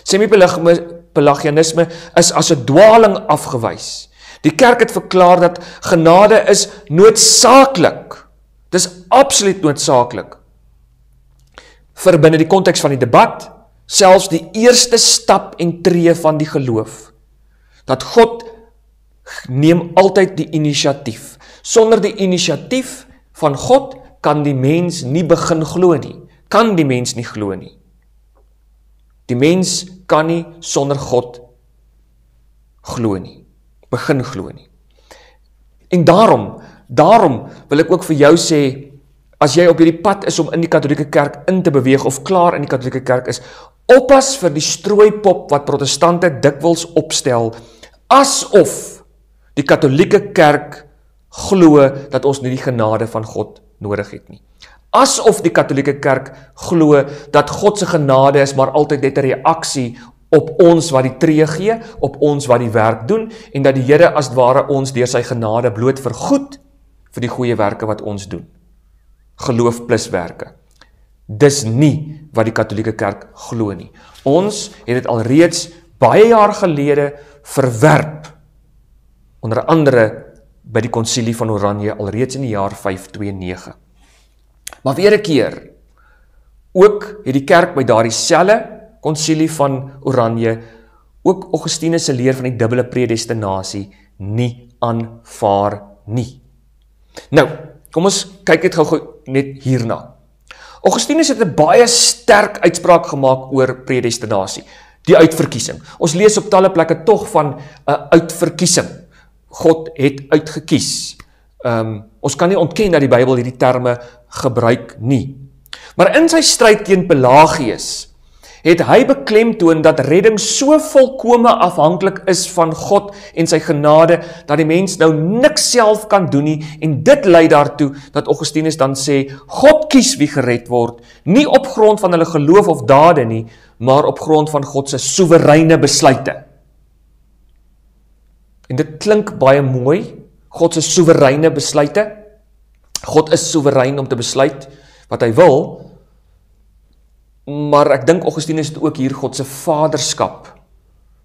Semi-pelagianisme is as 'n dwaling afgewys. Die kerk het verklaar dat genade is noodsaaklik. Dis absoluut noodsaaklik. Vir binne die konteks van die debat, selfs die eerste stap en tree van die geloof. Dat God neem altyd die inisiatief. Sonder die inisiatief van God kan die mens nie begin glo nie. Kan die mens nie glo nie. Die mens kan nie sonder God glo nie. Begin glo nie. En daarom wil ek ook vir jou sê, as jy op hierdie pad is om in die Katolieke Kerk in te beweeg, of klaar in die Katolieke Kerk is, oppas vir die strooipop wat protestante dikwels opstel, asof die Katolieke Kerk glo dat ons nie die genade van God nodig het nie. Asof die Katolieke Kerk glo dat God se genade is maar altyd net 'n reaksie op ons wat die tree gee, op ons wat die werk doen, en dat die Here as ware ons deur sy genade bloot vergoed vir die goeie werke wat ons doen. Geloof plus werke. Dis nie wat die Katolieke Kerk glo nie. Ons het dit alreeds baie jaar gelede verwerp, onder andere by die konsilie van Oranje alreeds in die jaar 529. Maar weer 'n keer, ook het die kerk by daardie selfe konsilie van Oranje ook Augustinus se leer van die dubbele predestinasie nie aanvaar nie. Nou, kom ons kyk dit gou net hierna. Augustinus het 'n baie sterk uitspraak gemaak oor predestinasie, die uitverkiesing. Ons lees op talle plekke tog van 'n uitverkiesing. God het uitgekies. Ons kan nie ontken dat die Bybel hierdie terme gebruik nie. Maar in sy stryd teen Pelagius het hy beklemtoon dat redding so volkome afhanklik is van God en sy genade, dat die mens nou niks self kan doen nie, en dit lei daartoe dat Augustinus dan sê, God kies wie gered word, nie op grond van hulle geloof of dade nie, maar op grond van God se soewereine besluite. En dit klink baie mooi, God se soewereine besluite. God is soewerein om te besluit wat hy wil, maar ek dink Augustinus het ook hier God se vaderskap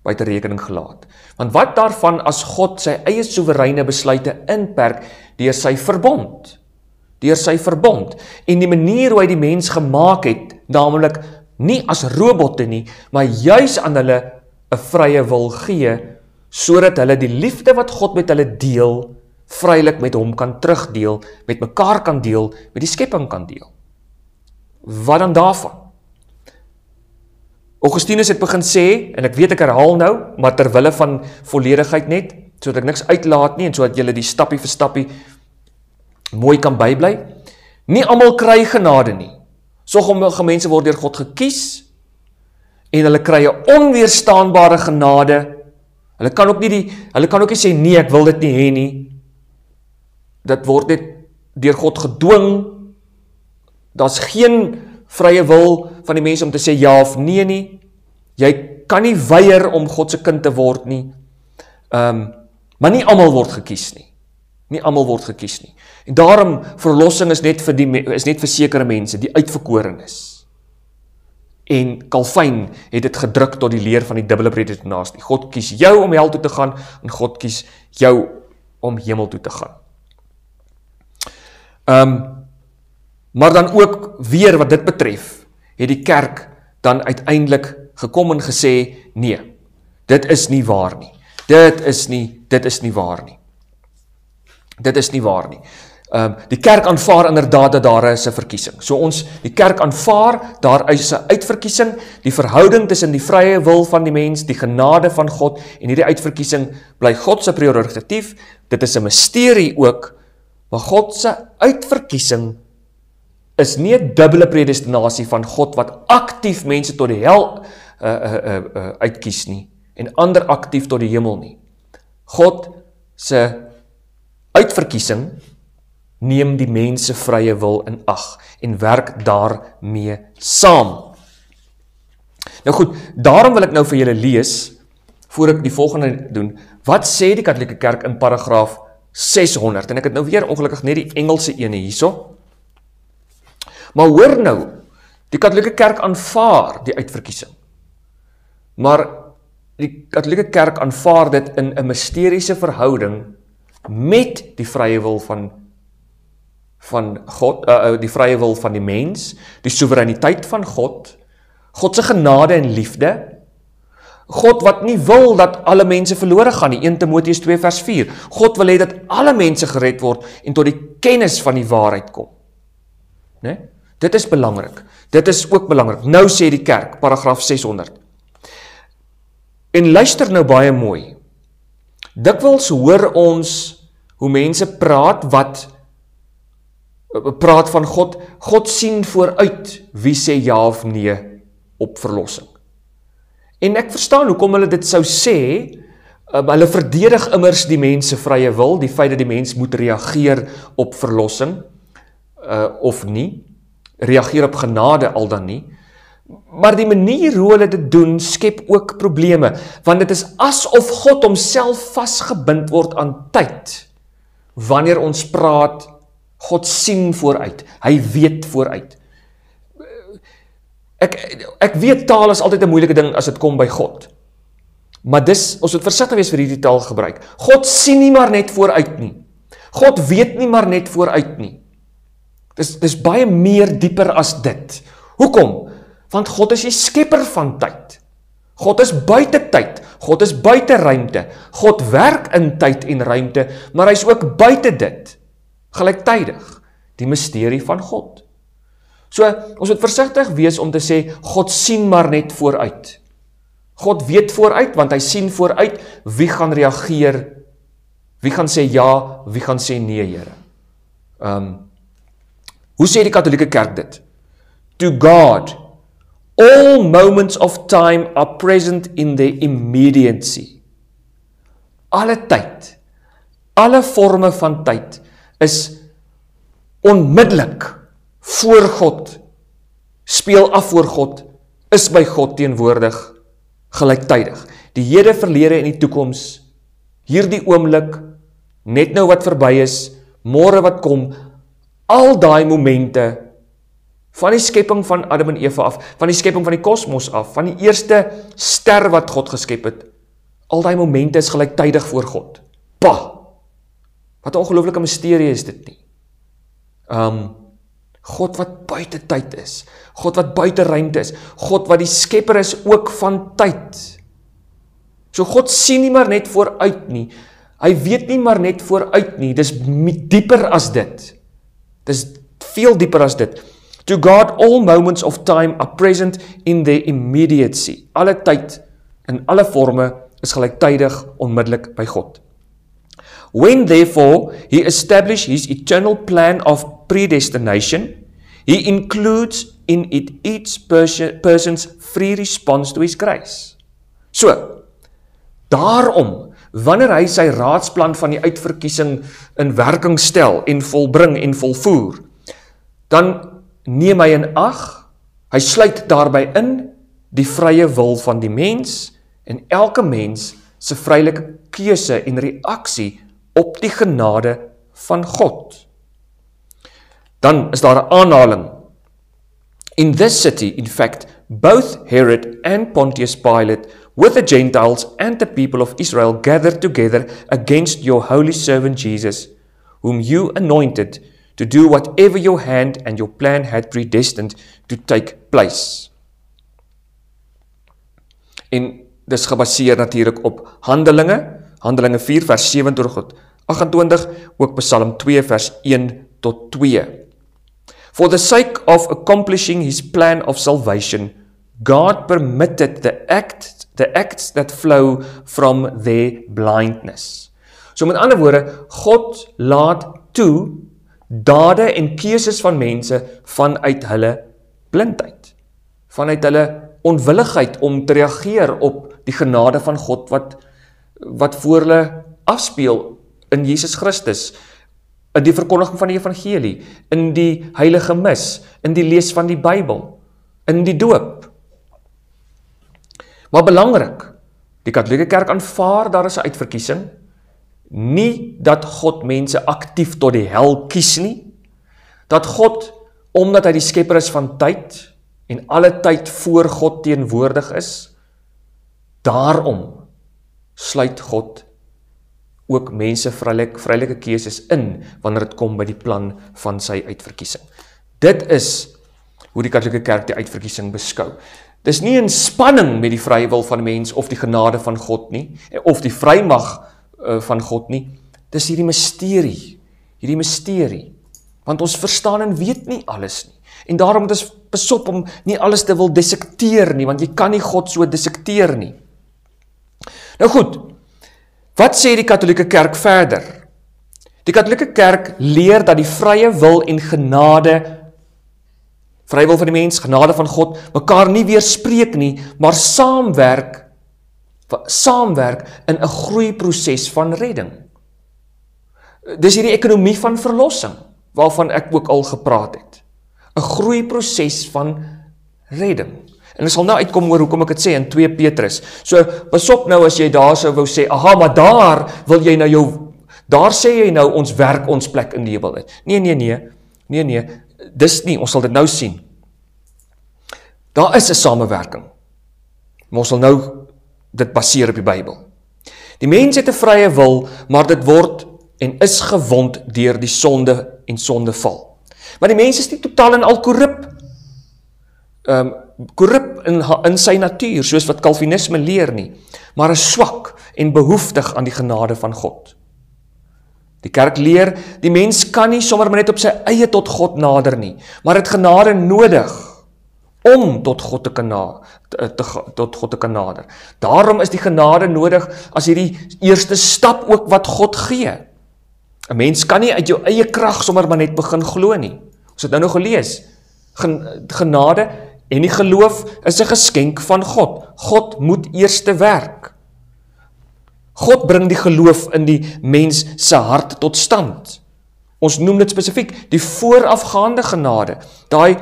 buite rekening gelaat. Want wat daarvan as God sy eie soewereine besluite inperk deur sy verbond? Deur sy verbond. En die manier hoe hy die mens gemaak het, naamlik nie as robotte nie, maar juis aan hulle 'n vrye wil gee, sodat hulle die liefde wat God met hulle deel, vrylik met hom kan terugdeel, met mekaar kan deel, met die skepping kan deel. Wat dan daarvan? Augustinus het begin sê, en ek weet ek herhaal nou, maar terwille van volledigheid net, sodat ek niks uitlaat nie, en sodat julle die stappie vir stappie mooi kan bybly. Nie almal kry genade nie. Sommige mense word deur God gekies, en hulle kry 'n onweerstaanbare genade. Hulle kan ook nie sê, nee, ek wil dit nie hê nie. Dit word net deur God gedwing. Daar's geen vrye wil van die mense om te sê ja of nee nie. Jy kan nie weier om God se kind te word nie. Maar nie almal word gekies nie. Nie almal word gekies nie. En daarom, verlossing is net vir sekere mense, die uitverkorenes. En Calvin het dit gedruk tot die leer van die dubbele predestinasie. God kies jou om hel toe te gaan, en God kies jou om hemel toe te gaan. Maar dan ook weer wat dit betref, het die kerk dan uiteindelik gekom en gesê, nee, dit is nie waar nie. Dit is nie waar nie. Dit is nie waar nie. Die kerk aanvaar inderdaad dat daar is 'n verkiesing. So die kerk aanvaar, daar is 'n uitverkiesing, die verhouding tussen die vrye wil van die mens, die genade van God, en hierdie uitverkiesing bly God se prerogatief. Dit is 'n misterie ook, maar God se uitverkiesing is nie 'n dubbele predestinasie van God wat aktief mense tot die hel uitkies nie, en ander aktief tot die hemel nie. God se uitverkiesing neem die mens se vrye wil in ag en werk daarmee saam. Nou goed, daarom wil ek nou vir julle lees, voor ek die volgende doen, wat sê die Katolieke Kerk in paragraaf 600, en ek het nou weer ongelukkig net die Engelse ene hierso, maar hoor nou, die Katolieke Kerk aanvaar die uitverkiesing, maar die Katolieke Kerk aanvaar dit in 'n mysteriese verhouding met die vrye wil van God, die vrye wil van die mens, die soewereiniteit van God se genade en liefde, God wat nie wil dat alle mense verlore gaan nie, 1 Timoteus 2 vers 4, God wil hê dat alle mense gered word en tot die kennis van die waarheid kom. Nee? Dit is belangrik, dit is ook belangrik. Nou sê die kerk, paragraaf 600, en luister nou baie mooi, dikwels hoor ons hoe mense praat van God, God sien vooruit wie sê ja of nee op verlossing. En ek verstaan hoekom hulle dit sou sê, hulle verdedig immers die mens se vrye wil, die feit dat die mens moet reageer op verlossing, of nie, reageer op genade al dan nie, maar die manier hoe hulle dit doen, skep ook probleme, want dit is asof God homself vasgebind word aan tyd, wanneer ons praat, God sien vooruit, hy weet vooruit. Ek weet taal is altyd 'n moeilike ding as dit kom by God, maar ons moet versigtig wees vir hierdie taal gebruik. God sien nie maar net vooruit nie, God weet nie maar net vooruit nie, dis baie meer dieper as dit. Hoekom? Want God is die skepper van tyd, God is buite tyd, God is buite ruimte, God werk in tyd en ruimte, maar hy is ook buite dit, gelyktydig, die misterie van God. So, ons moet versigtig wees om te sê, God sien maar net vooruit. God weet vooruit, want hy sien vooruit, wie gaan reageer, wie gaan sê ja, wie gaan sê nee, Here. Hoe sê die Katolieke Kerk dit? To God, all moments of time are present in their immediacy. Alle tyd, alle vorme van tyd, is onmiddellik voor God, speel af voor God, is by God teenwoordig, gelyktydig. Die hede, verlede en die toekoms, hierdie oomblik, net nou wat verby is, môre wat kom, al daai momente, van die skepping van Adam en Eva af, van die skepping van die kosmos af, van die eerste ster wat God geskep het, al daai momente is gelyktydig voor God. Wat 'n ongelooflike misterie is dit nie. God wat buite tyd is, God wat buite ruimte is, God wat die skepper is ook van tyd. So God sien nie maar net vooruit nie, hy weet nie maar net vooruit nie, dis dieper as dit. Dis veel dieper as dit. To God, all moments of time are present in their immediacy. Alle tyd, in alle vorme, is gelyktydig onmiddellik by God. When therefore he established his eternal plan of predestination, he includes in it each person's free response to his grace. So, daarom, wanneer hy sy raadsplan van die uitverkiesing in werking stel en volbring en volvoer, dan neem hy in ag, hy sluit daarby in die vrye wil van die mens en elke mens se vrylike keuse en reaksie op die genade van God. Dan is daar 'n aanhaling. In this city, in fact, both Herod and Pontius Pilate, with the Gentiles and the people of Israel, gathered together against your holy servant Jesus, whom you anointed to do whatever your hand and your plan had predestined to take place. En dis gebaseer natuurlik op Handelinge 4 vers 27 tot 28, ook Psalm 2 vers 1 tot 2. For the sake of accomplishing his plan of salvation, God permitted the acts that flow from their blindness. So met ander woorde, God laat toe dade en keuses van mense vanuit hulle blindheid, vanuit hulle onwilligheid om te reageer op die genade van God wat voor hulle afspeel in Jesus Christus, in die verkondiging van die evangelie, in die heilige mis, in die lees van die Bybel, in die doop. Maar belangrik, die Katolieke Kerk aanvaar daar is 'n uitverkiesing, nie dat God mense aktief tot die hel kies nie, dat God, omdat hy die skepper is van tyd, en alle tyd voor God teenwoordig is, daarom sluit God ook mense vrylike keuses in, wanneer dit kom by die plan van sy uitverkiesing. Dit is hoe die Katolieke Kerk die uitverkiesing beskou. Dis nie in spanning met die vrye wil van die mens, of die genade van God nie, of die vrymag van God nie. Dis hierdie misterie, want ons verstaan en weet nie alles nie, en daarom moet ons besop om nie alles te wil dissekteer nie, want jy kan nie God so dissekteer nie. Nou goed, wat sê die Katolieke Kerk verder? Die Katolieke Kerk leer dat die vrye wil en genade, vrye wil van die mens, genade van God, mekaar nie weerspreek nie, maar saamwerk in 'n groeiproses van redding. Dis hierdie ekonomie van verlossing, waarvan ek ook al gepraat het. 'n Groeiproses van redding. En ek sal nou uitkom oor hoekom ek het sê in 2 Petrus. So, pasop nou as jy daar sou wou sê, aha, maar daar sê jy nou ons werk ons plek in die hemel uit. Nee, dis nie, ons sal dit nou sien. Daar is 'n samewerking, maar ons sal nou dit baseer op die Bybel. Die mens het 'n vrye wil, maar dit word en is gewond deur die sonde en sondeval. Maar die mens is nie totaal en al korrup in sy natuur, soos wat Calvinisme leer nie, maar is swak en behoeftig aan die genade van God. Die kerk leer, die mens kan nie sommer net op sy eie tot God nader nie, maar het genade nodig om tot God te kan nader. Daarom is die genade nodig as hierdie eerste stap ook wat God gee. 'n Mens kan nie uit jou eie krag sommer maar net begin glo nie. Ons het nou gelees, genade en die geloof is 'n geskenk van God. God moet eerste werk. God bring die geloof in die mens se hart tot stand. Ons noem dit spesifiek die voorafgaande genade, daai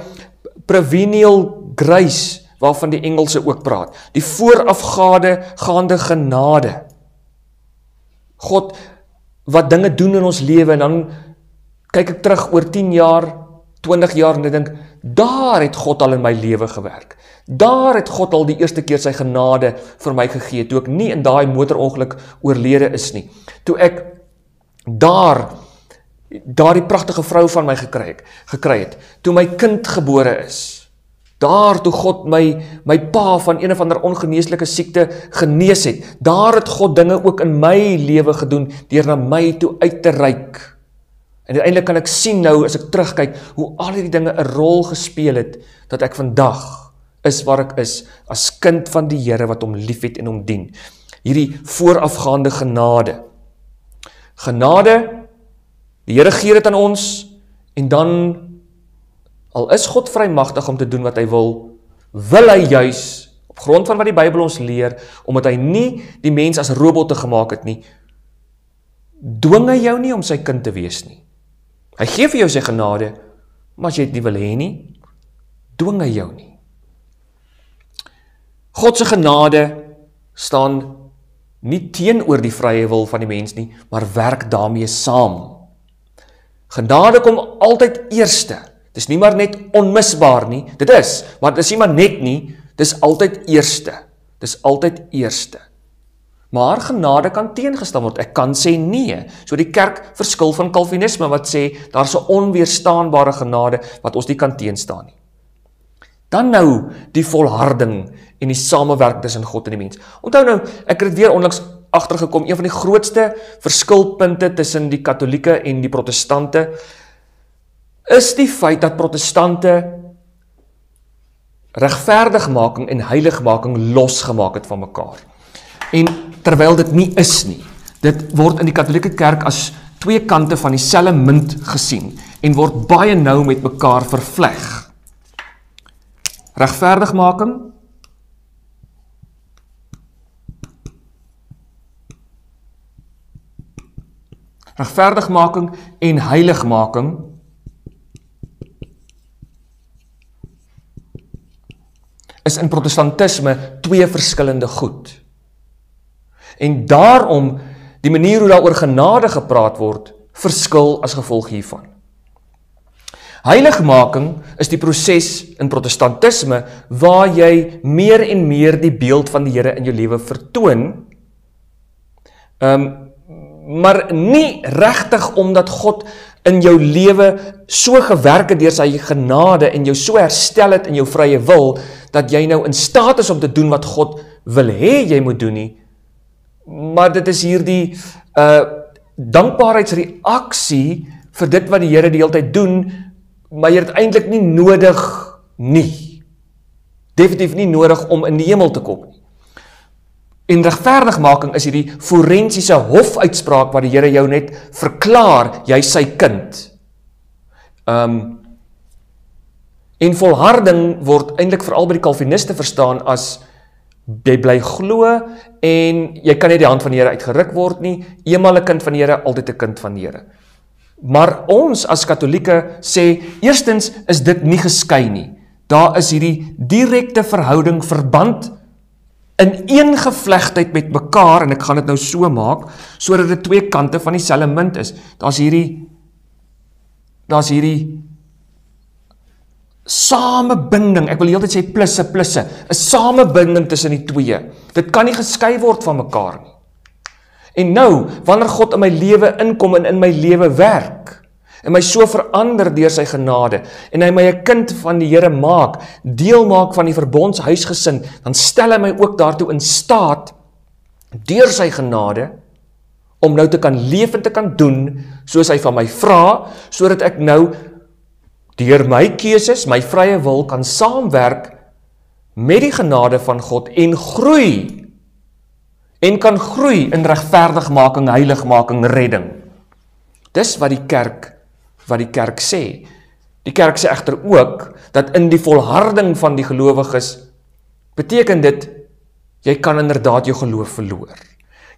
prevenient grace, waarvan die Engelse ook praat, die voorafgaande genade. God, wat dinge doen in ons lewe, en dan kyk ek terug oor 10 jaar, 20 jaar, en ek dink, daar het God al in my lewe gewerk. Daar het God al die eerste keer sy genade vir my gegee, toe ek nie in daai motorongeluk oorlede is nie. Toe ek daar die pragtige vrou van my gekry het, toe my kind gebore is, daar toe God my pa van een of ander ongeneeslike siekte genees het, daar het God dinge ook in my lewe gedoen, deur na my toe uit te reik. En uiteindelik kan ek sien nou, as ek terugkyk, hoe al die dinge 'n rol gespeel het, dat ek vandag is waar ek is, as kind van die Here wat hom liefhet en hom dien. Hierdie voorafgaande genade. Genade, die Here gee dit aan ons, en dan, al is God vrymagtig om te doen wat hy wil hy juis, op grond van wat die Bybel ons leer, omdat hy nie die mens as robotte gemaak het nie, dwing hy jou nie om sy kind te wees nie. Hy gee vir jou sy genade, maar as jy dit nie wil hê nie, dwing hy jou nie. God se genade staan nie teenoor die vrye wil van die mens nie, maar werk daarmee saam. Genade kom altyd eerste. Dis nie maar net onmisbaar nie, dit is, maar dit is nie maar net nie, dis altyd eerste. Dis altyd eerste. Maar genade kan teengestaan word, ek kan sê nee. So die kerk verskil van Calvinisme wat sê, daar is 'n onweerstaanbare genade wat ons nie kan teenstaan nie. Dan nou die volharding en die samewerking tussen God en die mens. Onthou nou, ek het weer onlangs agtergekom, een van die grootste verskilpunte tussen die Katolieke en die Protestante is die feit dat Protestante regverdigmaking en heiligmaking losgemaak het van mekaar. En terwyl dit nie is nie, dit word in die Katolieke Kerk as twee kante van dieselfde munt gesien en word baie nou met mekaar vervleg. Regverdigmaking Regverdigmaking en heiligmaking is in protestantisme twee verskillende goed. En daarom, die manier hoe daar oor genade gepraat word, verskil as gevolg hiervan. Heiligmaking is die proses in protestantisme waar jy meer en meer die beeld van die Here in jou lewe vertoon, maar nie regtig omdat God in jou lewe so gewerk het deur sy genade en jou so herstel het in jou vrye wil, dat jy nou in staat is om te doen wat God wil hê jy moet doen nie, maar dit is hierdie dankbaarheidsreaksie vir dit wat die Here die hele tyd doen, maar jy het eintlik nie nodig nie. Definitief nie nodig om in die hemel te kom nie. En regverdigmaking is hierdie forensiese hofuitspraak waar die Here jou net verklaar, jy is sy kind. En volharding word eintlik veral by die Calviniste verstaan as jy bly glo en jy kan nie die hand van die Here uitgeruk word nie, eenmal 'n kind van die Here, altyd 'n kind van die Here. Maar ons as Katolieke sê, eerstens is dit nie geskei nie. Daar is hierdie direkte verhouding, verband in een gevlegtheid met mekaar, en ek gaan dit nou so maak, sodat dit twee kante van dieselfde munt is. Daar's hierdie samebinding, ek wil heeltyd sê plusse, 'n samebinding tussen die twee. Dit kan nie geskei word van mekaar nie. En nou, wanneer God in my lewe inkom en in my lewe werk, en my so verander deur sy genade, en hy my 'n kind van die Here maak, deel maak van die verbondshuisgesin, dan stel hy my ook daartoe in staat, deur sy genade, om nou te kan leef en te kan doen, soos hy van my vra, sodat ek nou, deur my keuses, my vrye wil, kan saamwerk met die genade van God, en kan groei in regverdigmaking, heiligmaking, redding. Dis wat die kerk sê. Die kerk sê egter ook, dat in die volharding van die gelowiges, beteken dit, jy kan inderdaad jou geloof verloor.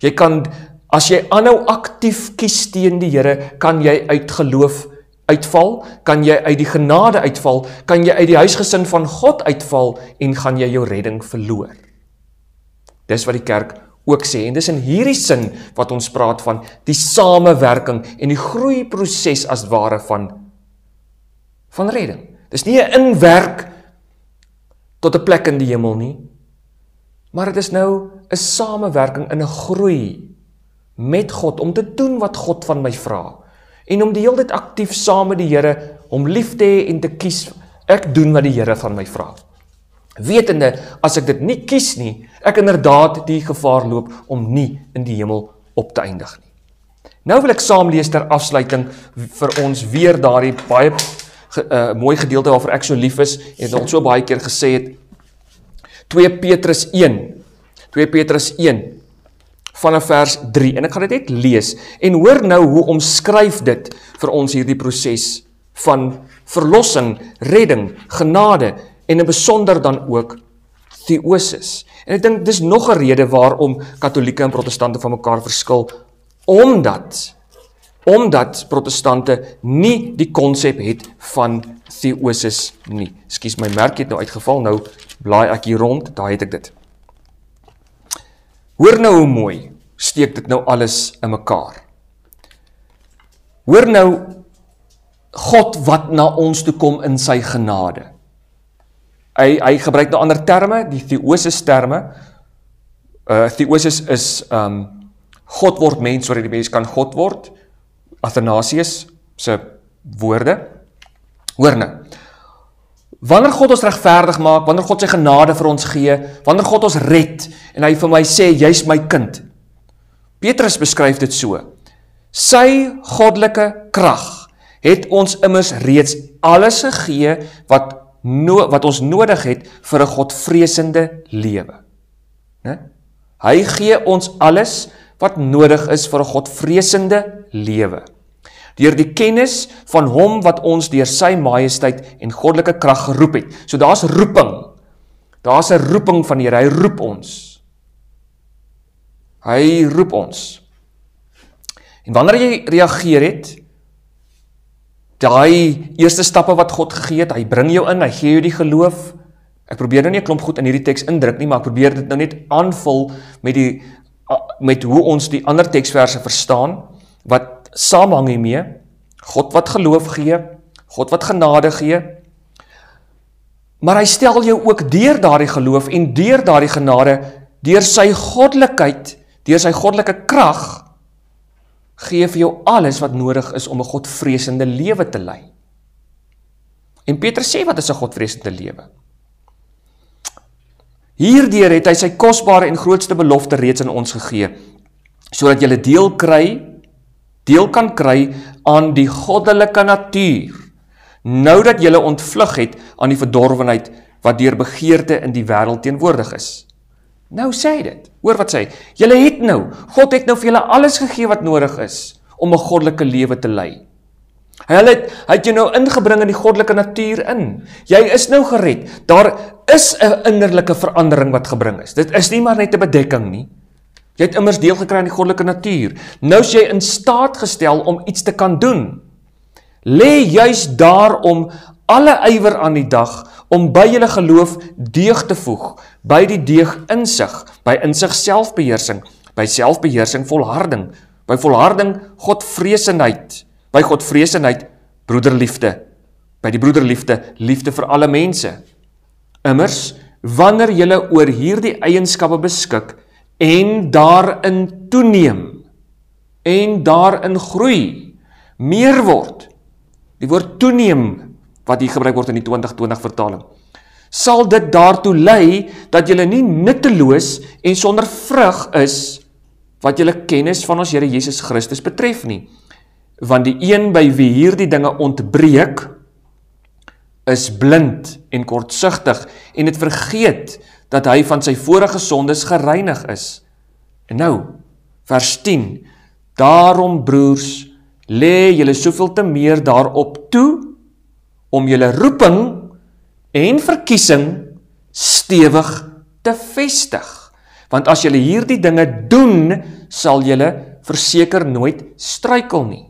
Jy kan, as jy aanhou aktief kies teen die Here, kan jy uit geloof uitval, kan jy uit die genade uitval, kan jy uit die huisgesin van God uitval, en gaan jy jou redding verloor. Dis wat die kerk ook sê, en dis in hierdie sin wat ons praat van die samewerking en die groeiproses as ware van redding. Dis nie 'n inwerk tot 'n plek in die hemel nie, maar dit is nou 'n samewerking in 'n groei met God, om te doen wat God van my vra, en om die hele tyd aktief saam met die Here, om lief te hê en te kies, ek doen wat die Here van my vra. Wetende, as ek dit nie kies nie, ek inderdaad die gevaar loop om nie in die hemel op te eindig nie. Nou wil ek saam lees ter afsluiting vir ons weer daardie baie mooi gedeelte waarvoor ek so lief is, en ons so baie keer gesê het, 2 Petrus 1, vanaf vers 3, en ek gaan dit net lees, en hoor nou hoe omskryf dit vir ons hierdie proses van verlossing, redding, genade, en in besonder dan ook theosis. En ek dink, dis nog 'n rede waarom Katolieke en Protestante van mekaar verskil, omdat Protestante nie die konsep het van theosis nie. Ekskuus, my merk het nou uitgeval, nou blaai ek hier rond, daar het ek dit. Hoor nou hoe mooi, steek dit nou alles in mekaar. Hoor nou, God wat na ons toe kom in sy genade. Hy gebruik nou ander terme, die theosis terme. Theosis is, God word mens, sodat die mens kan God word. Athanasius se woorde. Hoor nou, wanneer God ons regverdig maak, wanneer God sy genade vir ons gee, wanneer God ons red, en hy vir my sê, jy's my kind. Petrus beskryf dit so, sy goddelike krag het ons immers reeds alles gegee, wat ons nodig het vir 'n godvreesende lewe. Hy gee ons alles wat nodig is vir 'n godvreesende lewe. Deur die kennis van hom wat ons deur sy majesteit en goddelike krag geroep het. So daar's roeping. Daar's 'n roeping van die Here, hy roep ons. Hy roep ons. En wanneer jy reageer het, daai eerste stappe wat God gegee het, hy bring jou in, hy gee jou die geloof. Ek probeer nou nie 'n klomp goed in hierdie teks indruk nie, maar ek probeer dit nou net aanvul met hoe ons die ander teksverse verstaan, wat saamhang hiermee. God wat geloof gee, God wat genade gee, maar hy stel jou ook deur daardie geloof en deur daardie genade, deur sy goddelikheid, deur sy goddelike krag, gee vir jou alles wat nodig is om 'n godvreesende lewe te lei. En Petrus sê, wat is 'n godvreesende lewe? Hierdeur het hy sy kosbare en grootste belofte reeds aan ons gegee, sodat jy deel kan kry aan die goddelike natuur, nou dat jy ontvlug het aan die verdorwenheid wat deur begeerte in die wêreld teenwoordig is. Nou sê hy dit, hoor wat sê hy, julle het nou, God het nou vir julle alles gegee wat nodig is, om 'n goddelike lewe te lei. Hy het jou nou ingebring in die goddelike natuur in, jy is nou gered, daar is 'n innerlike verandering wat gebring is, dit is nie maar net 'n bedekking nie, jy het immers deel gekry aan die goddelike natuur, nou is jy in staat gestel om iets te kan doen, lê juis daarom alle ywer aan die dag, om by julle geloof deeg te voeg, by die deeg insig, by insig selfbeheersing, by selfbeheersing volharding, by volharding godvreesenheid, by godvreesenheid broederliefde, by die broederliefde liefde vir alle mense. Immers, wanneer julle oor hierdie eienskappe beskik, en daarin toeneem, en daarin groei, meer word, die woord toeneem, wat hier gebruik word in die 2020 vertaling, sal dit daartoe lei, dat julle nie nutteloos en sonder vrug is, wat julle kennis van ons Here Jesus Christus betref nie, want die een by wie hierdie dinge ontbreek, is blind en kortsigtig, en het vergeet, dat hy van sy vorige sondes gereinig is. En nou, vers 10, daarom broers, lê julle soveel te meer daarop toe, om julle roeping en verkiesing stewig te vestig. Want as julle hierdie dinge doen, sal julle verseker nooit struikel nie.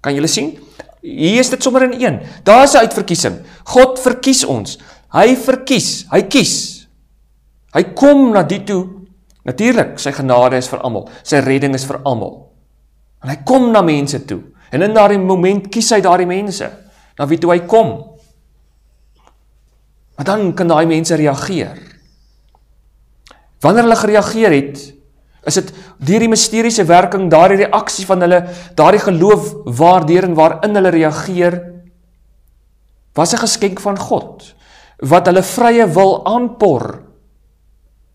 Kan julle sien? Hier is dit sommer in een. Daar is 'n uitverkiesing. God verkies ons. Hy verkies, hy kies. Hy kom na die toe. Natuurlik, sy genade is vir almal. Sy redding is vir almal. En hy kom na mense toe. En in daardie moment kies hy daardie mense. Na wie toe hy kom. Maar dan kan daai mense reageer. Wanneer hulle gereageer het, is dit deur die mysteriese werking, daardie reaksie van hulle, daardie geloof waardeur en waarin hulle reageer, was 'n geskenk van God, wat hulle vrye wil aanpor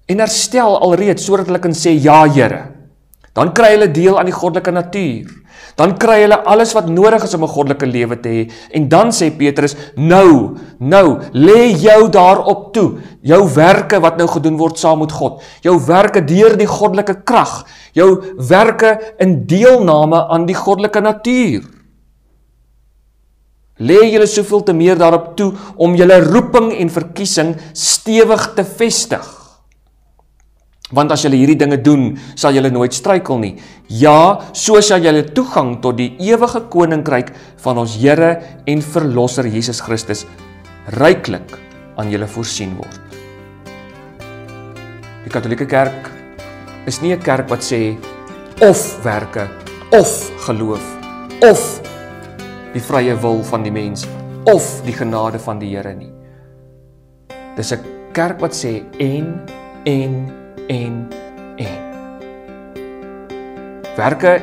en herstel alreeds, sodat hulle kan sê, ja Here. Dan kry hulle deel aan die goddelike natuur. Dan kry hulle alles wat nodig is om 'n goddelike lewe te hê. En dan sê Petrus, nou, lê jou daarop toe. Jou werke wat nou gedoen word saam met God. Jou werke deur die goddelike krag. Jou werke in deelname aan die goddelike natuur. Lê julle soveel te meer daarop toe om julle roeping en verkiesing stewig te vestig. Want as julle hierdie dinge doen, sal julle nooit struikel nie. Ja, so sal julle toegang tot die ewige koninkryk van ons Here en Verlosser Jesus Christus ryklik aan julle voorsien word. Die Katolieke Kerk is nie 'n kerk wat sê of werke, of geloof, of die vrye wil van die mens, of die genade van die Here nie. Dis 'n kerk wat sê en. Werke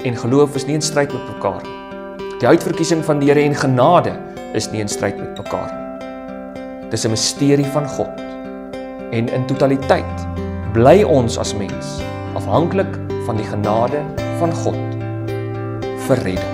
en geloof is nie in stryd met mekaar nie. Die uitverkiesing van die Here en genade is nie in stryd met mekaar nie. Dis 'n misterie van God. En in totaliteit bly ons as mens afhanklik van die genade van God vir redding.